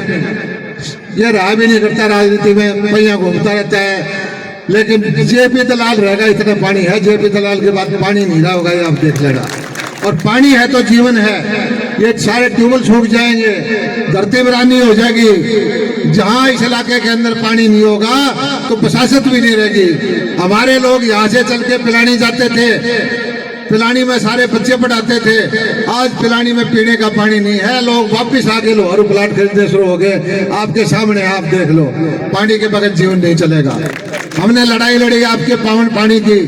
ये रहा भी नहीं करता, राजनीति में पहिया घूमता रहता है, लेकिन जेपी दलाल रहेगा। इतना पानी है, जेपी दलाल के बाद पानी नहीं रहा होगा, ये आप देख लेना। और पानी है तो जीवन है। ये सारे ट्यूबवेल सूख जाएंगे, धरती वीरानी हो जाएगी। जहां इस इलाके के अंदर पानी नहीं होगा तो बसासत भी नहीं रहेगी। हमारे लोग यहाँ से चल के पिलानी जाते थे, पिलानी में सारे बच्चे पढ़ाते थे, आज पिलानी में पीने का पानी नहीं है। लोग वापिस आके लोहारू प्लाट खरीदने शुरू हो गए। आपके सामने आप देख लो, पानी के बगैर जीवन नहीं चलेगा। हमने लड़ाई लड़ी आपके पावन पानी की,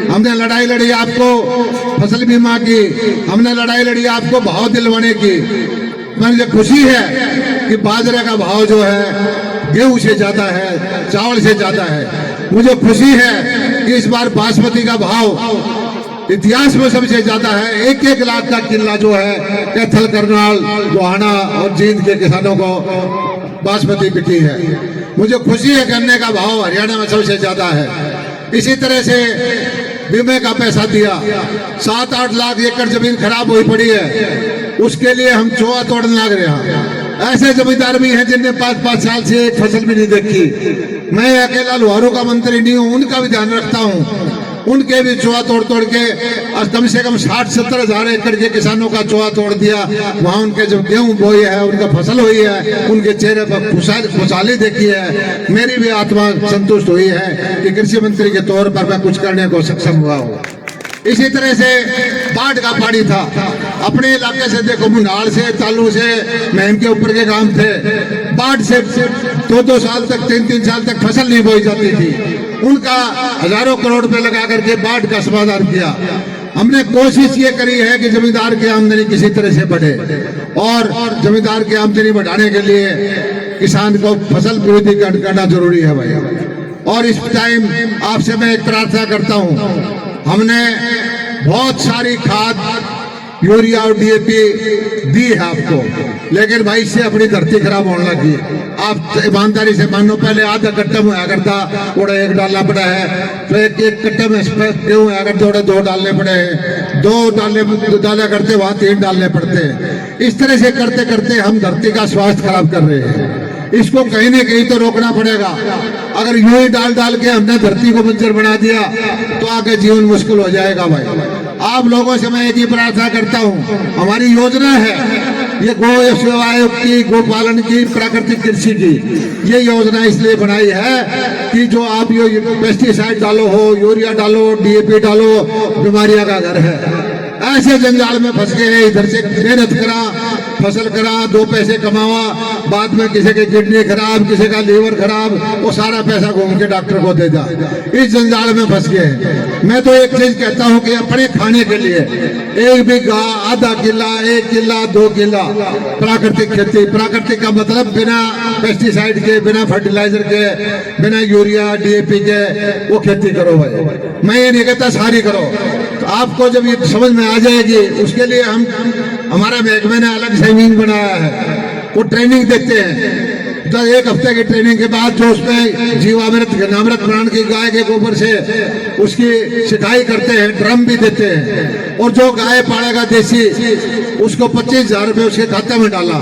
हमने लड़ाई लड़ी आपको फसल बीमा की, हमने लड़ाई लड़ी आपको भाव दिलवाने की। मुझे खुशी है कि बाजरे का भाव जो है गेहूं से ज्यादा है, चावल से ज्यादा है। मुझे खुशी है कि इस बार बासमती का भाव इतिहास में सबसे ज्यादा है। 1-1 लाख का किला जो है कैथल, करनाल, गोहाना और जींद के किसानों को बासमती बिकी है। मुझे खुशी है गन्ने का भाव हरियाणा में सबसे ज्यादा है। इसी तरह से बीमे का पैसा दिया, 7-8 लाख एकड़ जमीन खराब हुई पड़ी है, उसके लिए हम चोआ तोड़ने लग रहे हैं। ऐसे जमींदार भी हैं जिनने 5-5 साल से एक फसल भी नहीं देखी। मैं अकेला लोहारों का मंत्री नहीं हूं, उनका भी ध्यान रखता हूं। उनके भी चोआ तोड़ तोड़ के और कम से कम 60-70 हजार एकड़ के किसानों का चोआ तोड़ दिया। वहां उनके जब गेहूं बोई है, उनका फसल हुई है, उनके चेहरे पर खुशहाली देखी है। मेरी भी आत्मा संतुष्ट हुई है कि कृषि मंत्री के तौर पर मैं कुछ करने को सक्षम हुआ हूँ। इसी तरह से बाढ़ का पानी था अपने इलाके से, देखो मुनाल से, तालू से, महम के ऊपर के गांव थे। बाढ़ से 2-2 साल तक, 3-3 साल तक फसल नहीं बोई जाती थी। उनका हजारों करोड़ रुपए लगा करके बाढ़ का समाधान किया। हमने कोशिश ये करी है कि जमींदार की आमदनी किसी तरह से बढ़े, और जमींदार की आमदनी बढ़ाने के लिए किसान को फसल वृद्धि करना जरूरी है भाई। और इस टाइम आपसे मैं एक प्रार्थना करता हूँ, हमने बहुत सारी खाद, यूरिया और डीएपी दी है आपको, लेकिन भाई इससे अपनी धरती खराब होने लगी। आप ईमानदारी से मानो, पहले आधा कट्टा में हुआ करता, थोड़ा 1 डालना पड़ा है, तो एक कट्टे में गेहूं हुआ करते, थोड़ा 2 डालने पड़े हैं, 2 डाला करते वहां 3 डालने पड़ते हैं। इस तरह से करते करते हम धरती का स्वास्थ्य खराब कर रहे हैं। इसको कहीं न कहीं तो रोकना पड़ेगा। अगर यूं ही डाल के हमने धरती को बंजर बना दिया तो आगे जीवन मुश्किल हो जाएगा भाई। आप लोगों से मैं एक ही प्रार्थना करता हूं, हमारी योजना है ये गो सेवा आयोग की, गोपालन की, प्राकृतिक कृषि की। ये योजना इसलिए बनाई है कि जो आप ये पेस्टिसाइड डालो हो, यूरिया डालो, डीएपी डालो, बीमारियां का घर है। ऐसे जंजाल में फंस गए, इधर से मेहनत करा, फसल करा, 2 पैसे कमावा, बाद में किसी के किडनी खराब, किसी का लीवर खराब, वो सारा पैसा घूम के डॉक्टर को दे दा। इस जंजाल में फंस गए। मैं तो एक चीज कहता हूँ कि अपने खाने के लिए 1 बीघा, आधा किला, 1 किला, 2 किला प्राकृतिक खेती। प्राकृतिक का मतलब बिना पेस्टिसाइड के, बिना फर्टिलाइजर के, बिना यूरिया डीएपी के वो खेती करो भाई। मैं ये नहीं कहता सारी करो, तो आपको जब ये समझ में आ जाएगी, उसके लिए हमारा महकमे ने अलग जमीन बनाया है, वो ट्रेनिंग देते हैं। तो 1 हफ्ते की ट्रेनिंग के बाद जो उसमें जीवामृत, घनामृत ब्रांड की गाय के गोबर से उसकी सिकाई करते हैं, ड्रम भी देते हैं। और जो गाय पालेगा देसी, उसको 25,000 रुपये उसके खाते में डाला।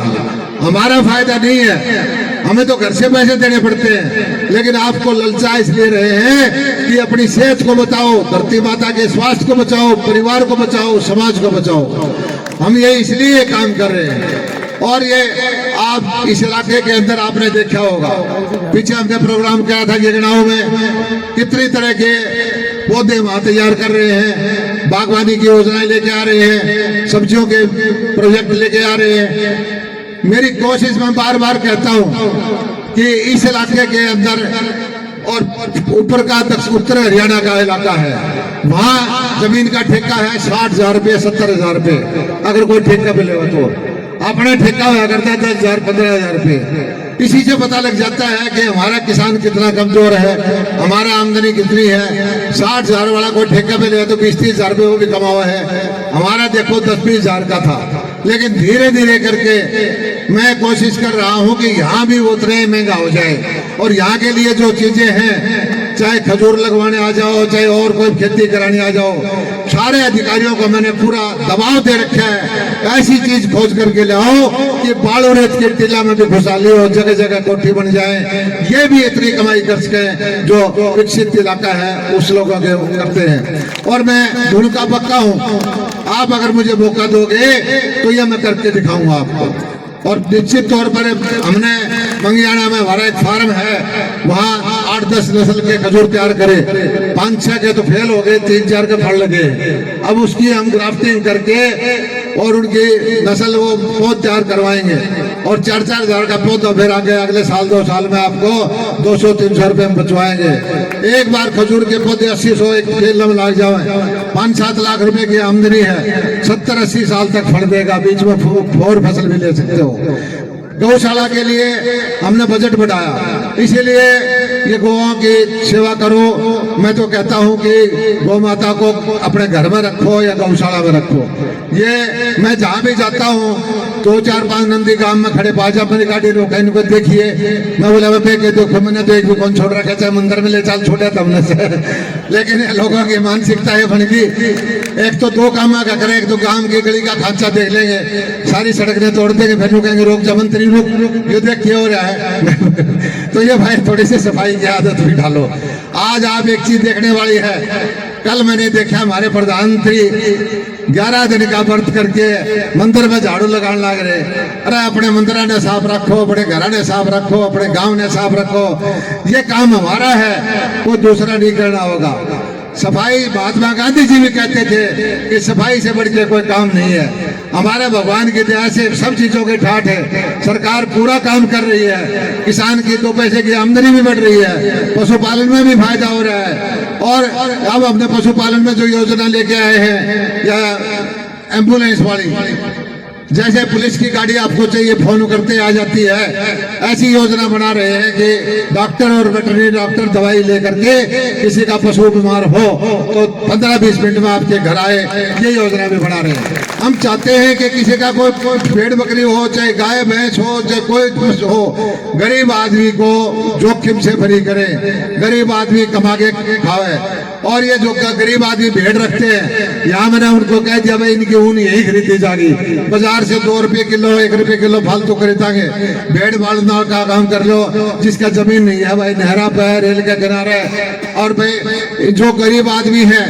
हमारा फायदा नहीं है, हमें तो घर से पैसे देने पड़ते हैं, लेकिन आपको ललचा इसलिए रहे हैं कि अपनी सेहत को बचाओ, धरती माता के स्वास्थ्य को बचाओ, परिवार को बचाओ, समाज को बचाओ। हम ये इसलिए काम कर रहे हैं। और ये आप इस इलाके के अंदर आपने देखा होगा, पीछे हमने प्रोग्राम किया था गिरगांव में, कितनी तरह के पौधे वहां तैयार कर रहे हैं, बागवानी की योजनाएं लेके आ रहे हैं, सब्जियों के प्रोजेक्ट लेके आ रहे हैं। मेरी कोशिश मैं बार बार कहता हूं कि इस इलाके के अंदर, और ऊपर का उत्तर हरियाणा का इलाका है, वहां जमीन का ठेका है 60,000 रुपये, 70,000 रुपये। अगर कोई ठेका मिलेगा तो अपना ठेका हुआ करता है 10,000, 15,000 रुपये। इसी से पता लग जाता है कि हमारा किसान कितना कमजोर है, हमारा आमदनी कितनी है। 60,000 वाला कोई ठेका पे लिया तो 20-30 हजार रुपये वो भी कमा हुआ है। हमारा देखो 10-20 हजार का था। लेकिन धीरे धीरे करके मैं कोशिश कर रहा हूं कि यहाँ भी उतना ही महंगा हो जाए। और यहाँ के लिए जो चीजें हैं, चाहे खजूर लगवाने आ जाओ, चाहे और कोई खेती कराने आ जाओ, सारे अधिकारियों को मैंने पूरा दबाव दे रखा है। ऐसी चीज खोज करके लाओ कि बालू रेत के टीला में भी खुशहाली हो, जगह जगह कोठी बन जाए। ये भी इतनी कमाई कर सके जो विकसित इलाका है उस लोगों के करते हैं। और मैं धुन का पक्का हूँ, आप अगर मुझे मौका दोगे तो ये मैं करके दिखाऊंगा आपको। और निश्चित तौर पर हमने मंगियाना में हमारा एक फार्म है, वहाँ 8-10 नस्ल के खजूर तैयार करे। 5-6 के तो फेल हो गए, 3-4 के फल लगे। अब उसकी हम ग्राफ्टिंग करके और उनकी नस्ल वो पौध तैयार करवाएंगे। और 4-4 का पौधा फिर आगे अगले साल 2 साल में आपको 200-300 रुपए में बचवाएंगे। एक बार खजूर के पौधे 80-100 एक खेल में लग जाए, 5-7 लाख रुपए की आमदनी है, 70-80 साल तक फल देगा, बीच में और फसल भी ले सकते हो। गौशाला के लिए हमने बजट बढ़ाया, इसीलिए ये गौओं की सेवा करो। मैं तो कहता हूँ कि गौ माता को अपने घर में रखो या गौशाला में रखो। ये मैं जहाँ भी जाता हूँ 2-4-5 नंदी गांव में खड़े बाजा मेरी गाड़ी रोका, इनको देखिए, मैं बोला मैं के देखो, मैंने तो एक भी कौन छोड़ रखा, चाहे मंदिर में ले चल छोड़ा था हमने से। लेकिन लोगों की मानसिकता है बन गई, एक तो 2 काम का करें, एक तो गांव की गली का खांचा देख लेंगे, सारी सड़कें तोड़ देंगे, फिर कहेंगे रोक जा मंत्री रुक, ये देख क्या हो रहा है। तो ये भाई थोड़ी सी सफाई की आदत भी डालो। आज आप एक चीज देखने वाली है, कल मैंने देखा हमारे प्रधानमंत्री 11 दिन का व्रत करके मंदिर में झाड़ू लगाने लग रहे। अरे अपने मंदिर ने साफ रखो, अपने घर ने साफ रखो, अपने गांव ने साफ रखो, ये काम हमारा है, कोई दूसरा नहीं करना होगा। सफाई महात्मा गांधी जी भी कहते थे कि सफाई से बढ़ के कोई काम नहीं है। हमारे भगवान की दया से सब चीजों के ठाठ है, सरकार पूरा काम कर रही है, किसान की 2 पैसे की आमदनी भी बढ़ रही है, पशुपालन में भी फायदा हो रहा है। और अब हमने पशुपालन में जो योजना लेके आए हैं, या एम्बुलेंस वाली, जैसे पुलिस की गाड़ी आपको चाहिए फोन करते आ जाती है, ऐसी योजना बना रहे हैं कि डॉक्टर और वेटरनरी डॉक्टर दवाई लेकर के किसी का पशु बीमार हो तो 15-20 मिनट में आपके घर आए, ये योजना भी बना रहे हैं। हम चाहते हैं कि किसी का कोई भेड़ बकरी हो, चाहे गाय भैंस हो, चाहे कोई हो, गरीब आदमी को जोखिम से फ्री करे, गरीब आदमी कमा के खावे। और ये जो गरीब आदमी भेड़ रखते हैं, यहाँ मैंने उनको कह दिया भाई इनकी ऊन यही खरीदी जाएगी, बाजार से 2 रुपये किलो 1 रुपये किलो फालतू खरीदांगे, भेड़ पालना का काम कर लो। जिसका जमीन नहीं है भाई, नहरा पे है, रेल के किनारे, और भाई जो गरीब आदमी है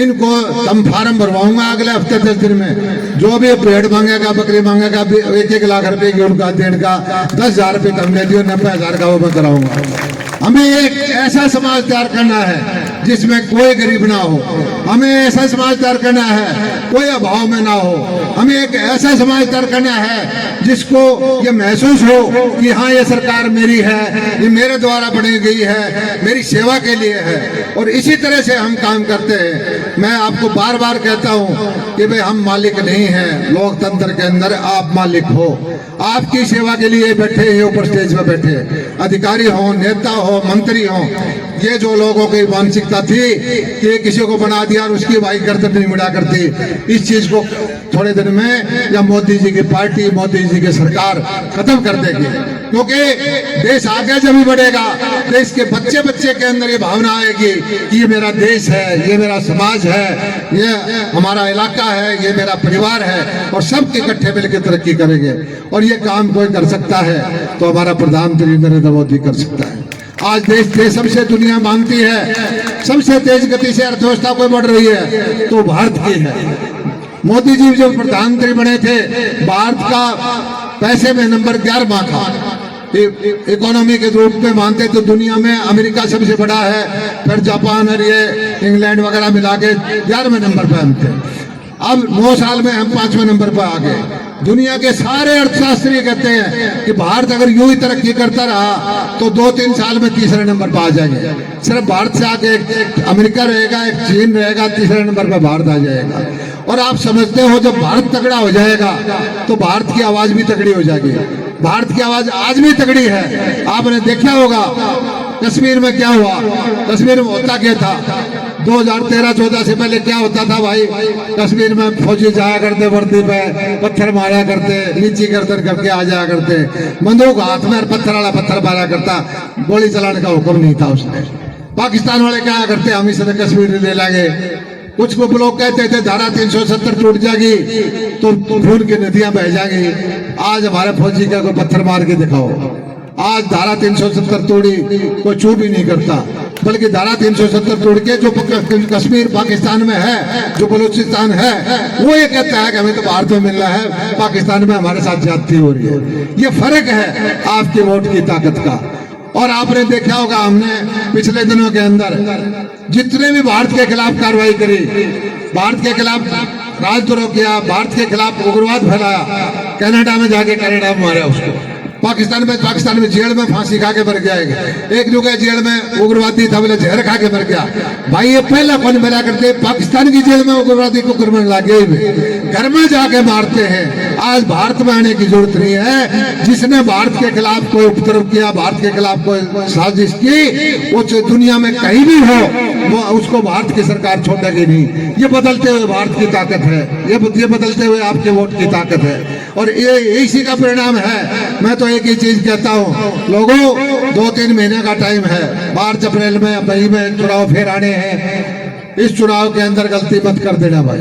इनको हम फार्म भरवाऊंगा अगले हफ्ते 10 दिन में। जो भी भेड़ मांगेगा, बकरी मांगेगा, 1-1 लाख रुपए की उनका देने का 10,000 रुपये कम दे दियो, 90,000 का वो मैं कराऊंगा। हमें एक ऐसा समाज तैयार करना है जिसमें कोई गरीब ना हो, हमें ऐसा समाज तैयार करना है कोई अभाव में ना हो, हमें एक ऐसा समाज तैयार करना है जिसको ये महसूस हो कि हाँ ये सरकार मेरी है, ये मेरे द्वारा बनी गई है, मेरी सेवा के लिए है। और इसी तरह से हम काम करते हैं। मैं आपको बार बार कहता हूँ कि भाई हम मालिक नहीं हैं, लोकतंत्र के अंदर आप मालिक हो, आपकी सेवा के लिए बैठे हैं, ऊपर स्टेज पे बैठे, अधिकारी हो, नेता हो, मंत्री हो। ये जो लोगों की मानसिकता थी कि किसी को बना दिया और उसकी भाई गर्दन नहीं मुड़ा करती, इस चीज को थोड़े दिन में या मोदी जी की पार्टी, मोदी जी की सरकार खत्म कर देगी। क्योंकि देश आगे जब भी बढ़ेगा, देश के बच्चे बच्चे के अंदर ये भावना आएगी कि ये मेरा देश है, ये मेरा समाज है, ये हमारा इलाका है, ये मेरा परिवार है, और सबके इकट्ठे मिलकर तरक्की करेंगे। और ये काम कोई कर सकता है तो हमारा प्रधानमंत्री नरेंद्र मोदी कर सकता है। आज देश सबसे दुनिया मानती है, सबसे तेज गति से अर्थव्यवस्था कोई बढ़ रही है तो भारत की है। मोदी जी जब प्रधानमंत्री बने थे, भारत का पैसे में नंबर 11वां था, इकोनॉमी के रूप में मानते तो दुनिया में अमेरिका सबसे बड़ा है, फिर जापान और ये इंग्लैंड वगैरह मिला के 11वें नंबर पर हम थे। अब 9 साल में हम 5वें नंबर पर आ गए। दुनिया के सारे अर्थशास्त्री कहते हैं कि भारत अगर यूं ही तरक्की करता रहा तो 2-3 साल में 3रे नंबर पर आ जाएंगे। सिर्फ भारत से आगे एक अमेरिका रहेगा, एक चीन रहेगा, 3रे नंबर पर भारत आ जाएगा। और आप समझते हो जब भारत तगड़ा हो जाएगा तो भारत की आवाज भी तगड़ी हो जाएगी। भारत की आवाज आज भी तगड़ी है। आपने देखा होगा कश्मीर में क्या हुआ, कश्मीर में होता क्या था, 2013-14 से पहले क्या होता था भाई, कश्मीर में फौजी जाया करते, वर्दी पे पत्थर मारा करते, नीची गर्दन करके आ जाया करते, बंदूक हाथ में पत्थर वाला पत्थर मारा करता, गोली चलाने का हुक्म नहीं था उसने। पाकिस्तान वाले क्या करते, हम इसे कश्मीर ले लाएंगे। कुछ लोग कहते थे धारा 370 टूट जाएगी तो खून की नदियां बह जाएंगी। आज हमारे फौजी का कोई पत्थर मार के दिखाओ, आज धारा 370 तोड़ी कोई चूप ही नहीं करता, बल्कि धारा 370 तोड़ के जो कश्मीर पाकिस्तान में है, जो बलूचिस्तान है, वो ये कहता है कि हमें तो भारत में मिल रहा है, पाकिस्तान में हमारे साथ ज्यादती हो रही है। ये फर्क है आपकी वोट की ताकत का। और आपने देखा होगा हमने पिछले दिनों के अंदर जितने भी भारत के खिलाफ कार्रवाई करी, भारत के खिलाफ राजद्रोह किया, भारत के खिलाफ उग्रवाद फैलाया, कनाडा में जाके कनाडा में मारा उसको, पाकिस्तान में जेल में फांसी खा के मर गया। एक जगह जेल में उग्रवादी था, बोले जहर खा के मर गया। भाई ये पहला कौन मिला करते, पाकिस्तान की जेल में उग्रवादी को क्रिमिनल लागे घर में जाके मारते हैं। आज भारत में आने की जरूरत नहीं है। जिसने भारत के खिलाफ कोई उपद्रव किया, भारत के खिलाफ कोई साजिश की, वो दुनिया में कहीं भी हो, वो उसको भारत की सरकार छोड़ेगी नहीं। ये बदलते हुए भारत की ताकत है, ये बदलते हुए आपके वोट की ताकत है, और ये इसी का परिणाम है। मैं तो एक ही चीज कहता हूँ, लोगों 2-3 महीने का टाइम है, मार्च अप्रैल में मई में चुनाव फिर आने हैं। इस चुनाव के अंदर गलती मत कर देना भाई।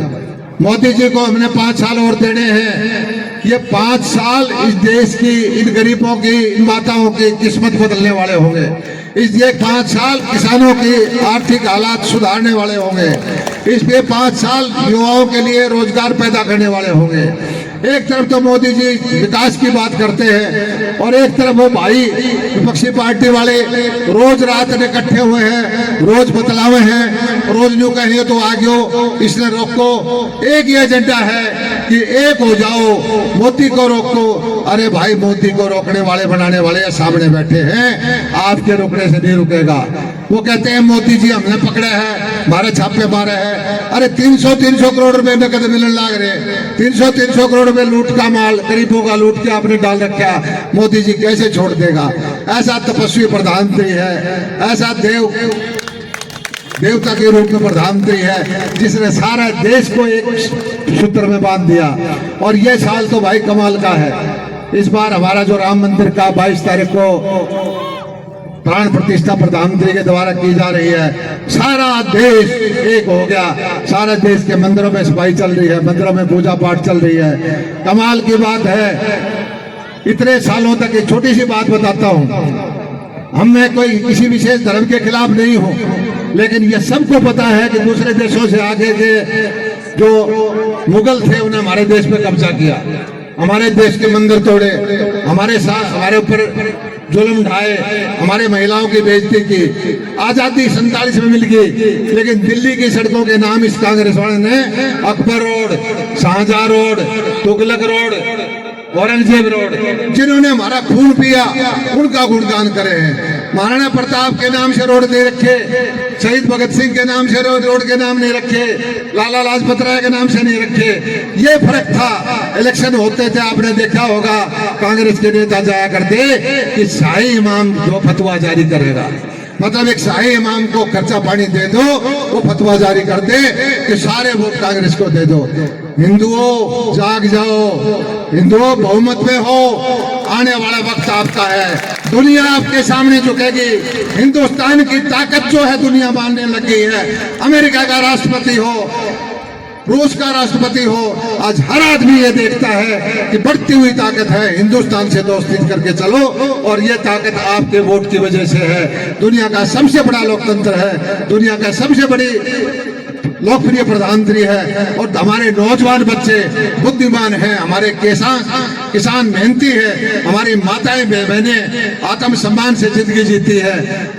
मोदी जी को हमने 5 साल और देने हैं। ये 5 साल इस देश की, इन गरीबों की, इन माताओं की किस्मत बदलने वाले होंगे। ये 5 साल किसानों की आर्थिक हालात सुधारने वाले होंगे। इसमें 5 साल युवाओं के लिए रोजगार पैदा करने वाले होंगे। एक तरफ तो मोदी जी विकास की बात करते हैं, और एक तरफ वो भाई विपक्षी पार्टी वाले रोज रात इकट्ठे हुए हैं, रोज बतलावे हैं, रोज न्यू कहिए तो आगे इसने रोको। एक ही एजेंडा है कि एक हो जाओ, मोदी को रोको। अरे भाई, मोदी को रोकने वाले, बनाने वाले सामने बैठे हैं, आपके रोकने से नहीं रुकेगा। वो कहते हैं मोदी जी हमने पकड़े हैं, हमारे छापे मारे हैं। अरे 300 करोड़ रुपए नकद मिलने लग रहे, 300 करोड़ रुपए लूट का माल, गरीबों का लूट के आपने डाल रखा, मोदी जी कैसे छोड़ देगा? ऐसा तपस्वी प्रधानमंत्री है, ऐसा देवता के रूप में प्रधानमंत्री है, जिसने सारा देश को एक सूत्र में बांध दिया। और ये साल तो भाई कमाल का है। इस बार हमारा जो राम मंदिर का 22 तारीख को प्राण प्रतिष्ठा प्रधानमंत्री के द्वारा की जा रही है, सारा देश एक हो गया। सारा देश के मंदिरों में सफाई चल रही है, मंदिरों में पूजा पाठ चल रही है। कमाल की बात है। इतने सालों तक एक छोटी सी बात बताता हूँ, हम मैं कोई किसी विशेष धर्म के खिलाफ नहीं हूँ, लेकिन यह सबको पता है कि दूसरे देशों से आगे के जो मुगल थे उन्हें हमारे देश पे कब्जा किया, हमारे देश के मंदिर तोड़े, हमारे साथ हमारे ऊपर जुल्म ढाए, हमारे महिलाओं की बेइज्जती की। आजादी 47 में मिल गई, लेकिन दिल्ली की सड़कों के नाम इस कांग्रेस वाले ने Akbar road, Shahjahan road, Tughlaq road, Aurangzeb road, जिन्होंने हमारा खून पिया, उनका गुणगान करे हैं। महाराणा प्रताप के नाम से रोड दे रखे, शहीद भगत सिंह के नाम से रोड के नाम नहीं रखे, लाला लाजपत राय के नाम से नहीं रखे। ये फर्क था। इलेक्शन होते थे, आपने देखा होगा, कांग्रेस के नेता जाया करते कि शाही इमाम जो फतवा जारी करेगा, मतलब एक शाही इमाम को खर्चा पानी दे दो, वो फतवा जारी कर दे कि सारे वोट कांग्रेस को दे दो। हिंदुओं जाग जाओ, हिंदुओं बहुमत में हो, आने वाला वक्त आपका है, दुनिया आपके सामने झुकेगी। हिंदुस्तान की ताकत जो है दुनिया मानने लगी है। अमेरिका का राष्ट्रपति हो, रूस का राष्ट्रपति हो, आज हर आदमी ये देखता है कि बढ़ती हुई ताकत है, हिंदुस्तान से दोस्ती करके चलो, और ये ताकत आपके वोट की वजह से है। दुनिया का सबसे बड़ा लोकतंत्र है, दुनिया का सबसे बड़ी लोकप्रिय प्रधानमंत्री है, और हमारे नौजवान बच्चे बुद्धिमान हैं, हमारे किसान मेहनती है, हमारी माताएं बहनें आत्मसम्मान से जिंदगी जीती है।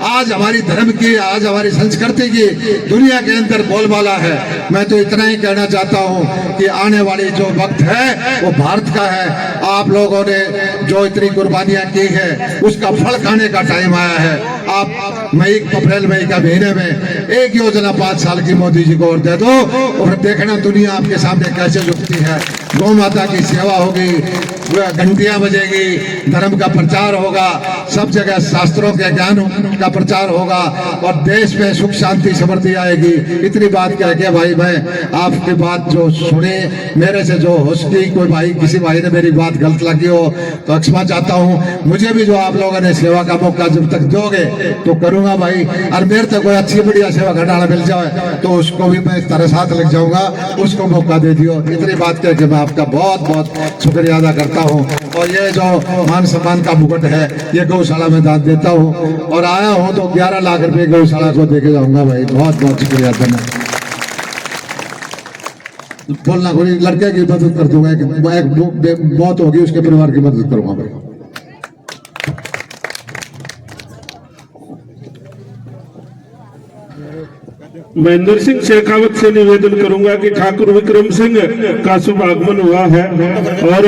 आज हमारी धर्म की, आज हमारी संस्कृति की दुनिया के अंदर बोलबाला है। मैं तो इतना ही कहना चाहता हूँ कि आने वाली जो वक्त है वो भारत का है। आप लोगों ने जो इतनी कुर्बानियां की है, उसका फल खाने का टाइम आया है। आप अप्रैल मई का महीने में एक योजना 5 साल की मोदी जी को और दे दो, और देखना दुनिया आपके सामने कैसे झुकती है। गौ माता की सेवा होगी, घंटियां बजेगी, धर्म का प्रचार होगा, सब जगह शास्त्रों के ज्ञान का प्रचार होगा, और देश में सुख शांति समृद्धि आएगी। इतनी बात कह के भाई मैं आपकी बात जो सुने, मेरे से जो हो सकी, कोई भाई किसी भाई ने मेरी बात गलत लगी हो तो क्षमा चाहता हूँ। मुझे भी जो आप लोगों ने सेवा का मौका जब तक दोगे तो करूंगा भाई, और मेरे तक कोई अच्छी बढ़िया सेवा घटाना मिल जाए तो उसको भी मैं तेरे साथ लग जाऊंगा, उसको मौका दे दियो। इतनी बात कह के मैं आपका बहुत बहुत शुक्रिया अदा करता हूँ। और ये जो मान सम्मान का मुकुट है, ये गौशाला में दान देता हूँ, और आया हूँ तो 11 लाख रुपए गौशाला को देके जाऊंगा भाई। बहुत बहुत शुक्रिया धन्यवाद। बोलना कोई लड़के की मदद कर दूंगा, एक बहुत होगी उसके परिवार की मदद करूंगा भाई। महेंद्र सिंह शेखावत से निवेदन करूंगा कि ठाकुर विक्रम सिंह का शुभ आगमन हुआ है और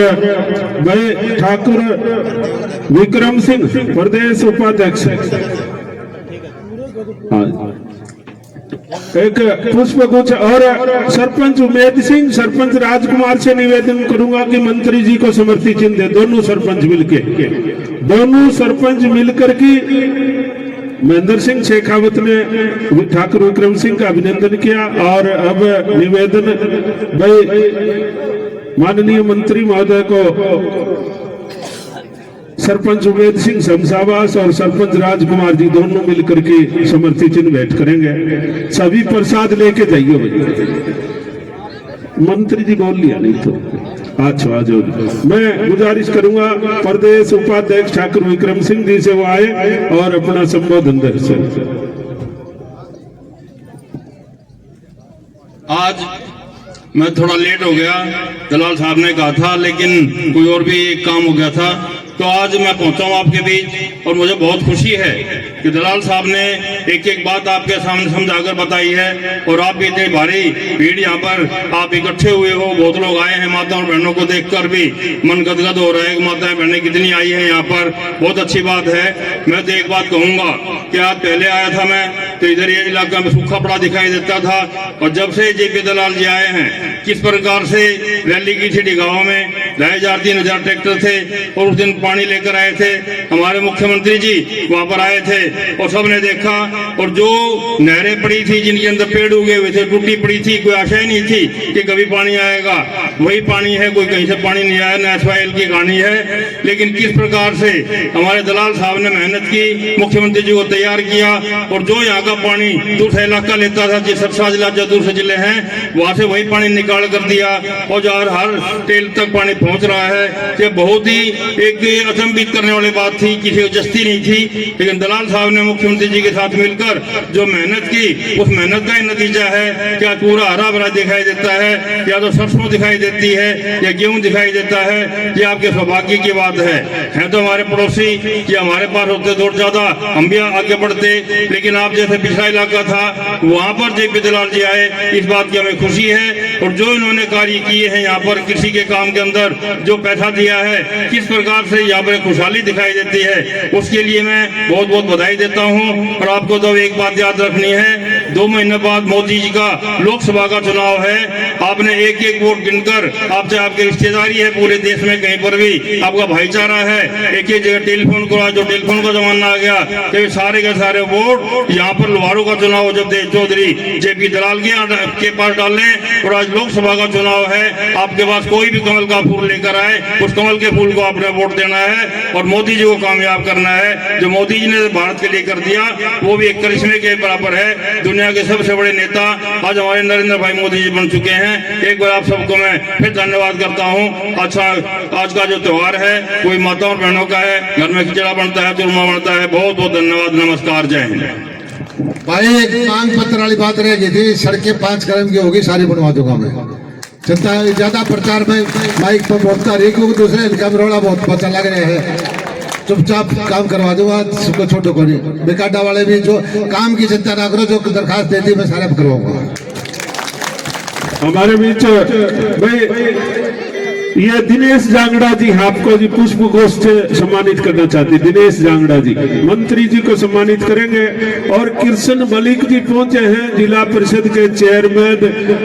भाई ठाकुर विक्रम सिंह प्रदेश उपाध्यक्ष एक पुष्प गुच्छ और सरपंच उमेद सिंह सरपंच राजकुमार से निवेदन करूंगा कि मंत्री जी को समर्थी चिन्ह दे। दोनों सरपंच मिलकर की महेंद्र सिंह शेखावत ने ठाकुर विक्रम सिंह का अभिनंदन किया और अब निवेदन भाई माननीय मंत्री महोदय को सरपंच उमेद सिंह शमशाबास और सरपंच राजकुमार जी दोनों मिलकर के समर्थी चिन्ह भेंट करेंगे। सभी प्रसाद लेके जाइए भाई। मंत्री जी बोल लिया नहीं तो अच्छा आ जाओ। मैं गुजारिश करूंगा प्रदेश उपाध्यक्ष ठाकुर विक्रम सिंह जी से वो आए और अपना संबोधन दर्शे। आज मैं थोड़ा लेट हो गया, दलाल साहब ने कहा था, लेकिन कोई और भी एक काम हो गया था, तो आज मैं पहुंचा हूं आपके बीच और मुझे बहुत खुशी है कि दलाल साहब ने एक एक बात आपके सामने समझाकर बताई है और आप भी इतनी भारी भीड़ यहाँ पर आप इकट्ठे हुए हो, बहुत लोग आए हैं। माताओं और बहनों को देखकर भी मन गदगद हो रहा है कि माताएं बहनें कितनी आई हैं यहाँ पर, बहुत अच्छी बात है। मैं तो एक बात कहूँगा कि आज पहले आया था मैं तो इधर ये इलाका में सूखा पड़ा दिखाई देता था और जब से जेपी दलाल जी आए हैं किस प्रकार से रैली की थी गाँव में, 2,000-3,000 ट्रैक्टर थे और उस दिन पानी लेकर आए थे। हमारे मुख्यमंत्री जी वहां पर आए थे और सबने देखा और जो नहरें पड़ी थी जिनके अंदर पेड़ उगे हुए थे, टूटी पड़ी थी, कोई आशा ही नहीं थी कि कभी पानी आएगा, वही पानी है, कोई कहीं से पानी नहीं आया, नेशनल की कहानी है। लेकिन किस प्रकार से हमारे दलाल साहब ने मेहनत की, मुख्यमंत्री जी को तैयार किया और जो यहाँ का पानी दूसरा इलाका लेता था, जिस 7 जिला जो दूसरे जिले हैं वहां से वही पानी निकाल कर दिया और जो हर टेल तक पानी पहुंच रहा है। ये बहुत ही एक अचंभित करने वाली बात थी, किसी को जस्ती नहीं थी, लेकिन दलाल साहब ने मुख्यमंत्री जी के साथ मिलकर जो मेहनत की उस मेहनत का ही नतीजा है। क्या पूरा हरा भरा दिखाई देता है, या तो सरसों दिखाई देती है या गेहूं दिखाई देता है, ये आपके सौभाग्य की बात है तो हमारे पड़ोसी ये हमारे पास होते तो ज्यादा हम भी आगे बढ़ते, लेकिन आप जैसे पिछड़ा इलाका था वहां पर जेपी दलाल जी आए, इस बात की हमें खुशी है। और जो इन्होंने कार्य किए हैं यहाँ पर कृषि के काम के अंदर जो पैसा दिया है, किस प्रकार से यहाँ पर खुशहाली दिखाई देती है, उसके लिए मैं बहुत बहुत बधाई देता हूँ। और आपको तो एक बात याद रखनी है, 2 महीने बाद मोदी जी का लोकसभा का चुनाव है। आपने एक एक वोट गिनकर, आप चाहे आपकी रिश्तेदारी है पूरे देश में कहीं पर भी आपका भाईचारा है, एक एक जगह टेलीफोन करा, जो टेलीफोन का जमाना आ गया तो सारे के सारे वोट यहाँ पर लोहारू का चुनाव जब देश चौधरी जेपी दलाल के पास डालने और आज लोकसभा का चुनाव है, आपके पास कोई भी कमल का फूल लेकर आए, उस कमल के फूल को आपने वोट देना है और मोदी जी को कामयाब करना है। जो मोदी जी ने भारत के लिए कर दिया वो भी एक करिश्मे के बराबर है। दुनिया के सबसे बड़े नेता आज हमारे नरेंद्र भाई मोदी जी बन चुके हैं। एक बार आप सबको मैं फिर धन्यवाद करता हूँ। अच्छा, आज का जो त्योहार है कोई माताओं और बहनों का है, घर में खिचड़ा बनता है, चूरमा बनता है। बहुत बहुत धन्यवाद, नमस्कार, जय हिंद। भाई एक मांग पत्र वाली बात रह गई थी, सड़कें 5 कदम की होगी, सारी बनवा दूंगा मैं। जनता ज्यादा प्रचार में माइक पर बोलता रही क्योंकि दूसरे इनका रोड़ा बहुत पता लग रहे हैं, चुपचाप काम करवा दूंगा, सबको छोटो को नहीं। बेकाडा वाले भी जो काम की चिंता ना करो, जो दरखास्त देती मैं सारे करवाऊंगा। हमारे बीच भाई ये दिनेश जांगड़ा जी आपको जी पुष्प गोष्ठ सम्मानित करना चाहते। दिनेश जांगड़ा जी मंत्री जी को सम्मानित करेंगे और कृष्ण मलिक जी पहुंचे हैं, जिला परिषद के चेयरमैन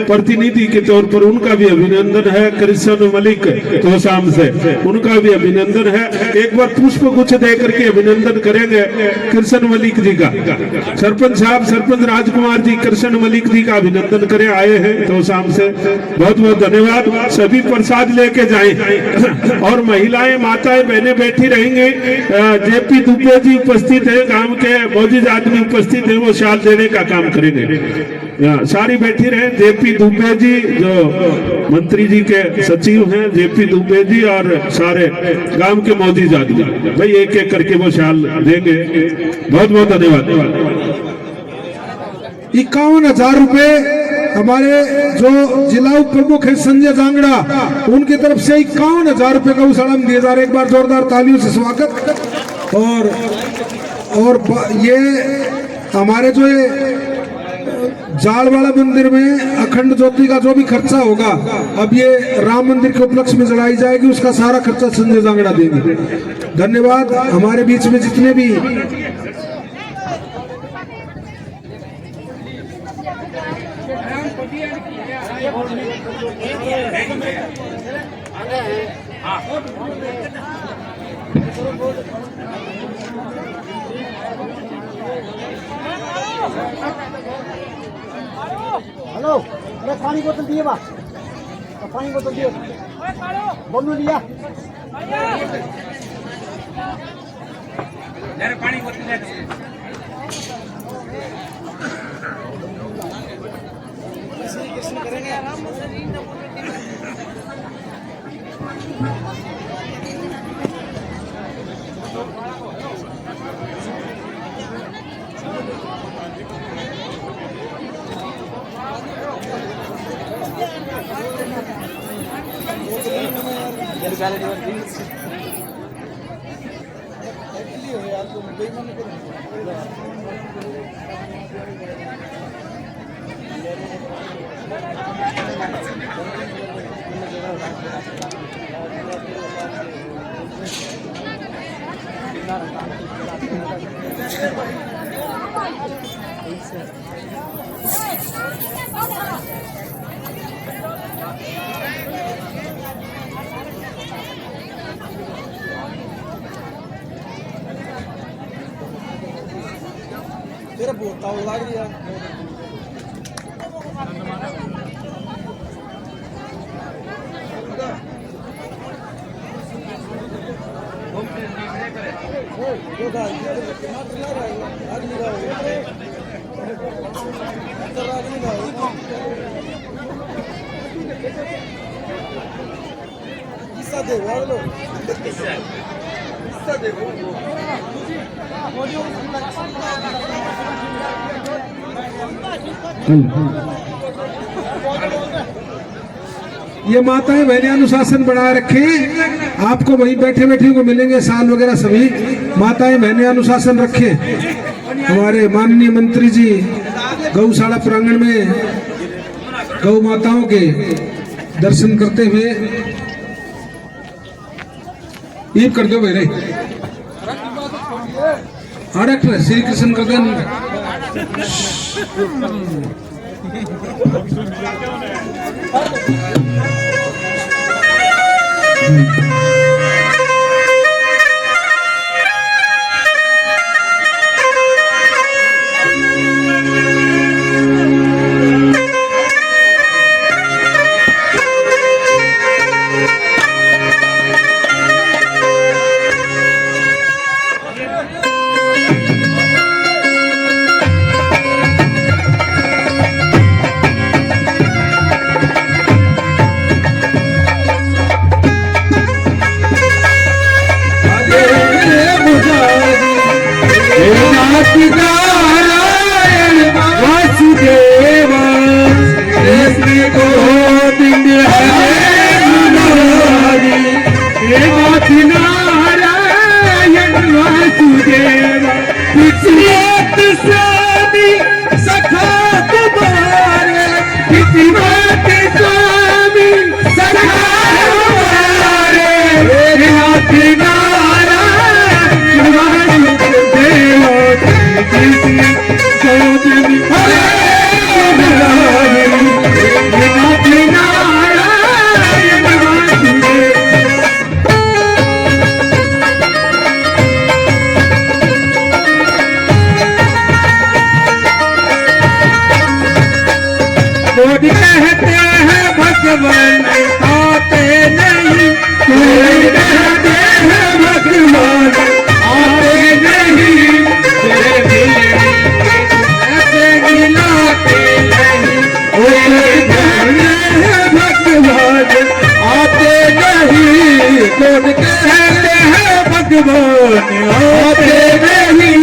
प्रतिनिधि के तौर पर, उनका भी अभिनंदन है। कृष्ण मलिक तोशाम से उनका भी अभिनंदन है। एक बार पुष्प गुच्छ दे करके अभिनंदन करेंगे कृष्ण मलिक जी का। सरपंच साहब, सरपंच राजकुमार जी कृष्ण मलिक जी का अभिनंदन करे, आए हैं तोशाम से, बहुत बहुत धन्यवाद। सभी प्रसाद लेके जाएं और महिलाएं माताएं बहनें बैठी रहेंगे। जेपी दुबे जी उपस्थित है, गांव के मौजूद आदमी उपस्थित है, वो शाल देने का काम करेंगे। सारी बैठी रहे। जेपी दुबे जी जो मंत्री जी के सचिव हैं, जेपी दुबे जी और सारे गांव के मौजूद आदमी भाई एक एक करके वो शाल देंगे। बहुत बहुत धन्यवाद। 51,000 रुपए हमारे जो जिला उप प्रमुख है संजय जांगड़ा, उनकी तरफ से 51,000 रुपए का उसाड़म दिए जा रहे। एक बार जोरदार तालियों से स्वागत। और ये हमारे जो जालवाड़ा मंदिर में अखंड ज्योति का जो भी खर्चा होगा अब ये राम मंदिर के उपलक्ष्य में जलाई जाएगी, उसका सारा खर्चा संजय जांगड़ा देंगे। धन्यवाद। हमारे बीच में जितने भी हेलो, मैं पानी बोतल दिए बा, पानी बोतल दिए, बोलू लिया। पानी बोतल तेरा बोलता हुआ लग दिया। ये माताएं बहनें अनुशासन बनाए रखें। आपको वहीं बैठे बैठे को मिलेंगे साल वगैरह, सभी माताएं बहनें अनुशासन रखें। हमारे माननीय मंत्री जी गौशाला प्रांगण में गौ माताओं के दर्शन करते हुए ईब कर दो मेरे डॉक्टर श्री कृष्ण कदन कहते हैं भगवान आते नहीं, कोई कहते हैं भगवान आते नहीं, ऐसे मिलाते नहीं, कोई कहते हैं भगवान आते नहीं, कौन कहते हैं भगवान आते नहीं।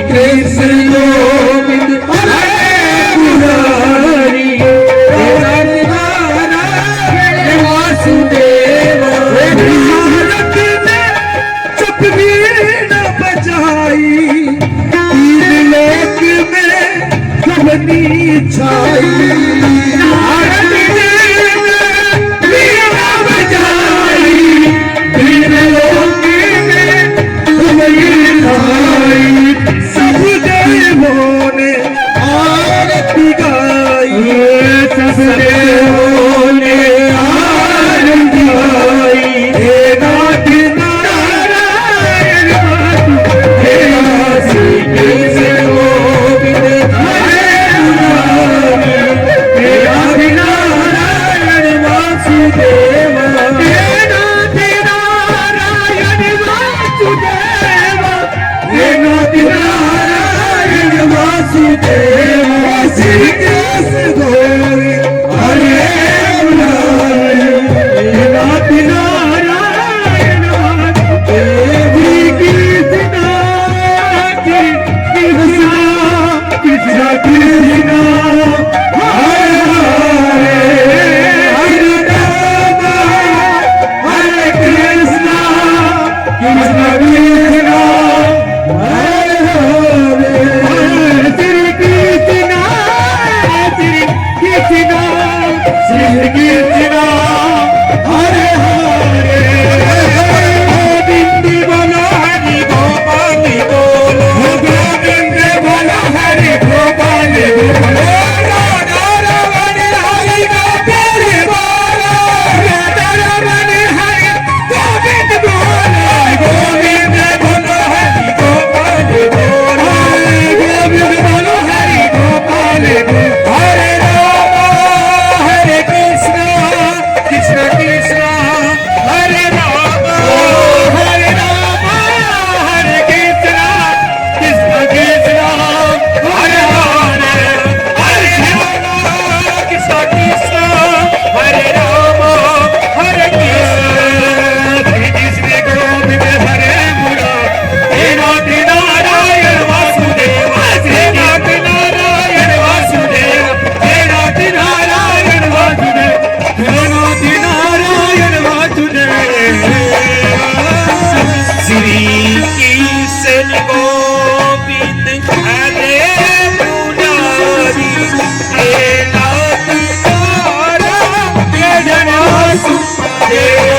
कृष्ण गोविंद हरे मुरारी, वासुदेव वासुदेव श्री कृष्ण गोरे हरे नाथ नारायण देवी कृष्ण कृष्ण कृष्ण हरे हरे राम हरे कृष्ण कृष्ण कृष्ण हरे हरे श्री कृष्ण हरे हरे गोविंद बोलो हरि गोपाल बोलो गोविंद बोलो हरि गोपाल बोलो राधा रमण हरि गोपाल बोलो राधा रमण हरि गोविंद बोलो गोविंद बोलो हरि गोपाल बोलो गोविंद बोलो हरि गोपाल बोलो हरे राम हरे कृष्ण कृष्ण कृष्ण हरे राम हरे कृष्ण कृष्ण कृष्ण हरे हरे हरे राम कृष्ण कृष्ण हरे राम हरे कृष्ण गोविंद हरे मुरारी नाथ नारायण वासुदेव नाथ नारायण वासुदेव नाथ नारायण वासुदेव नाथ नारायण वासुदेव श्री कृष्ण गोविंद हरे मुरारी नाथ नारायण वासुदेव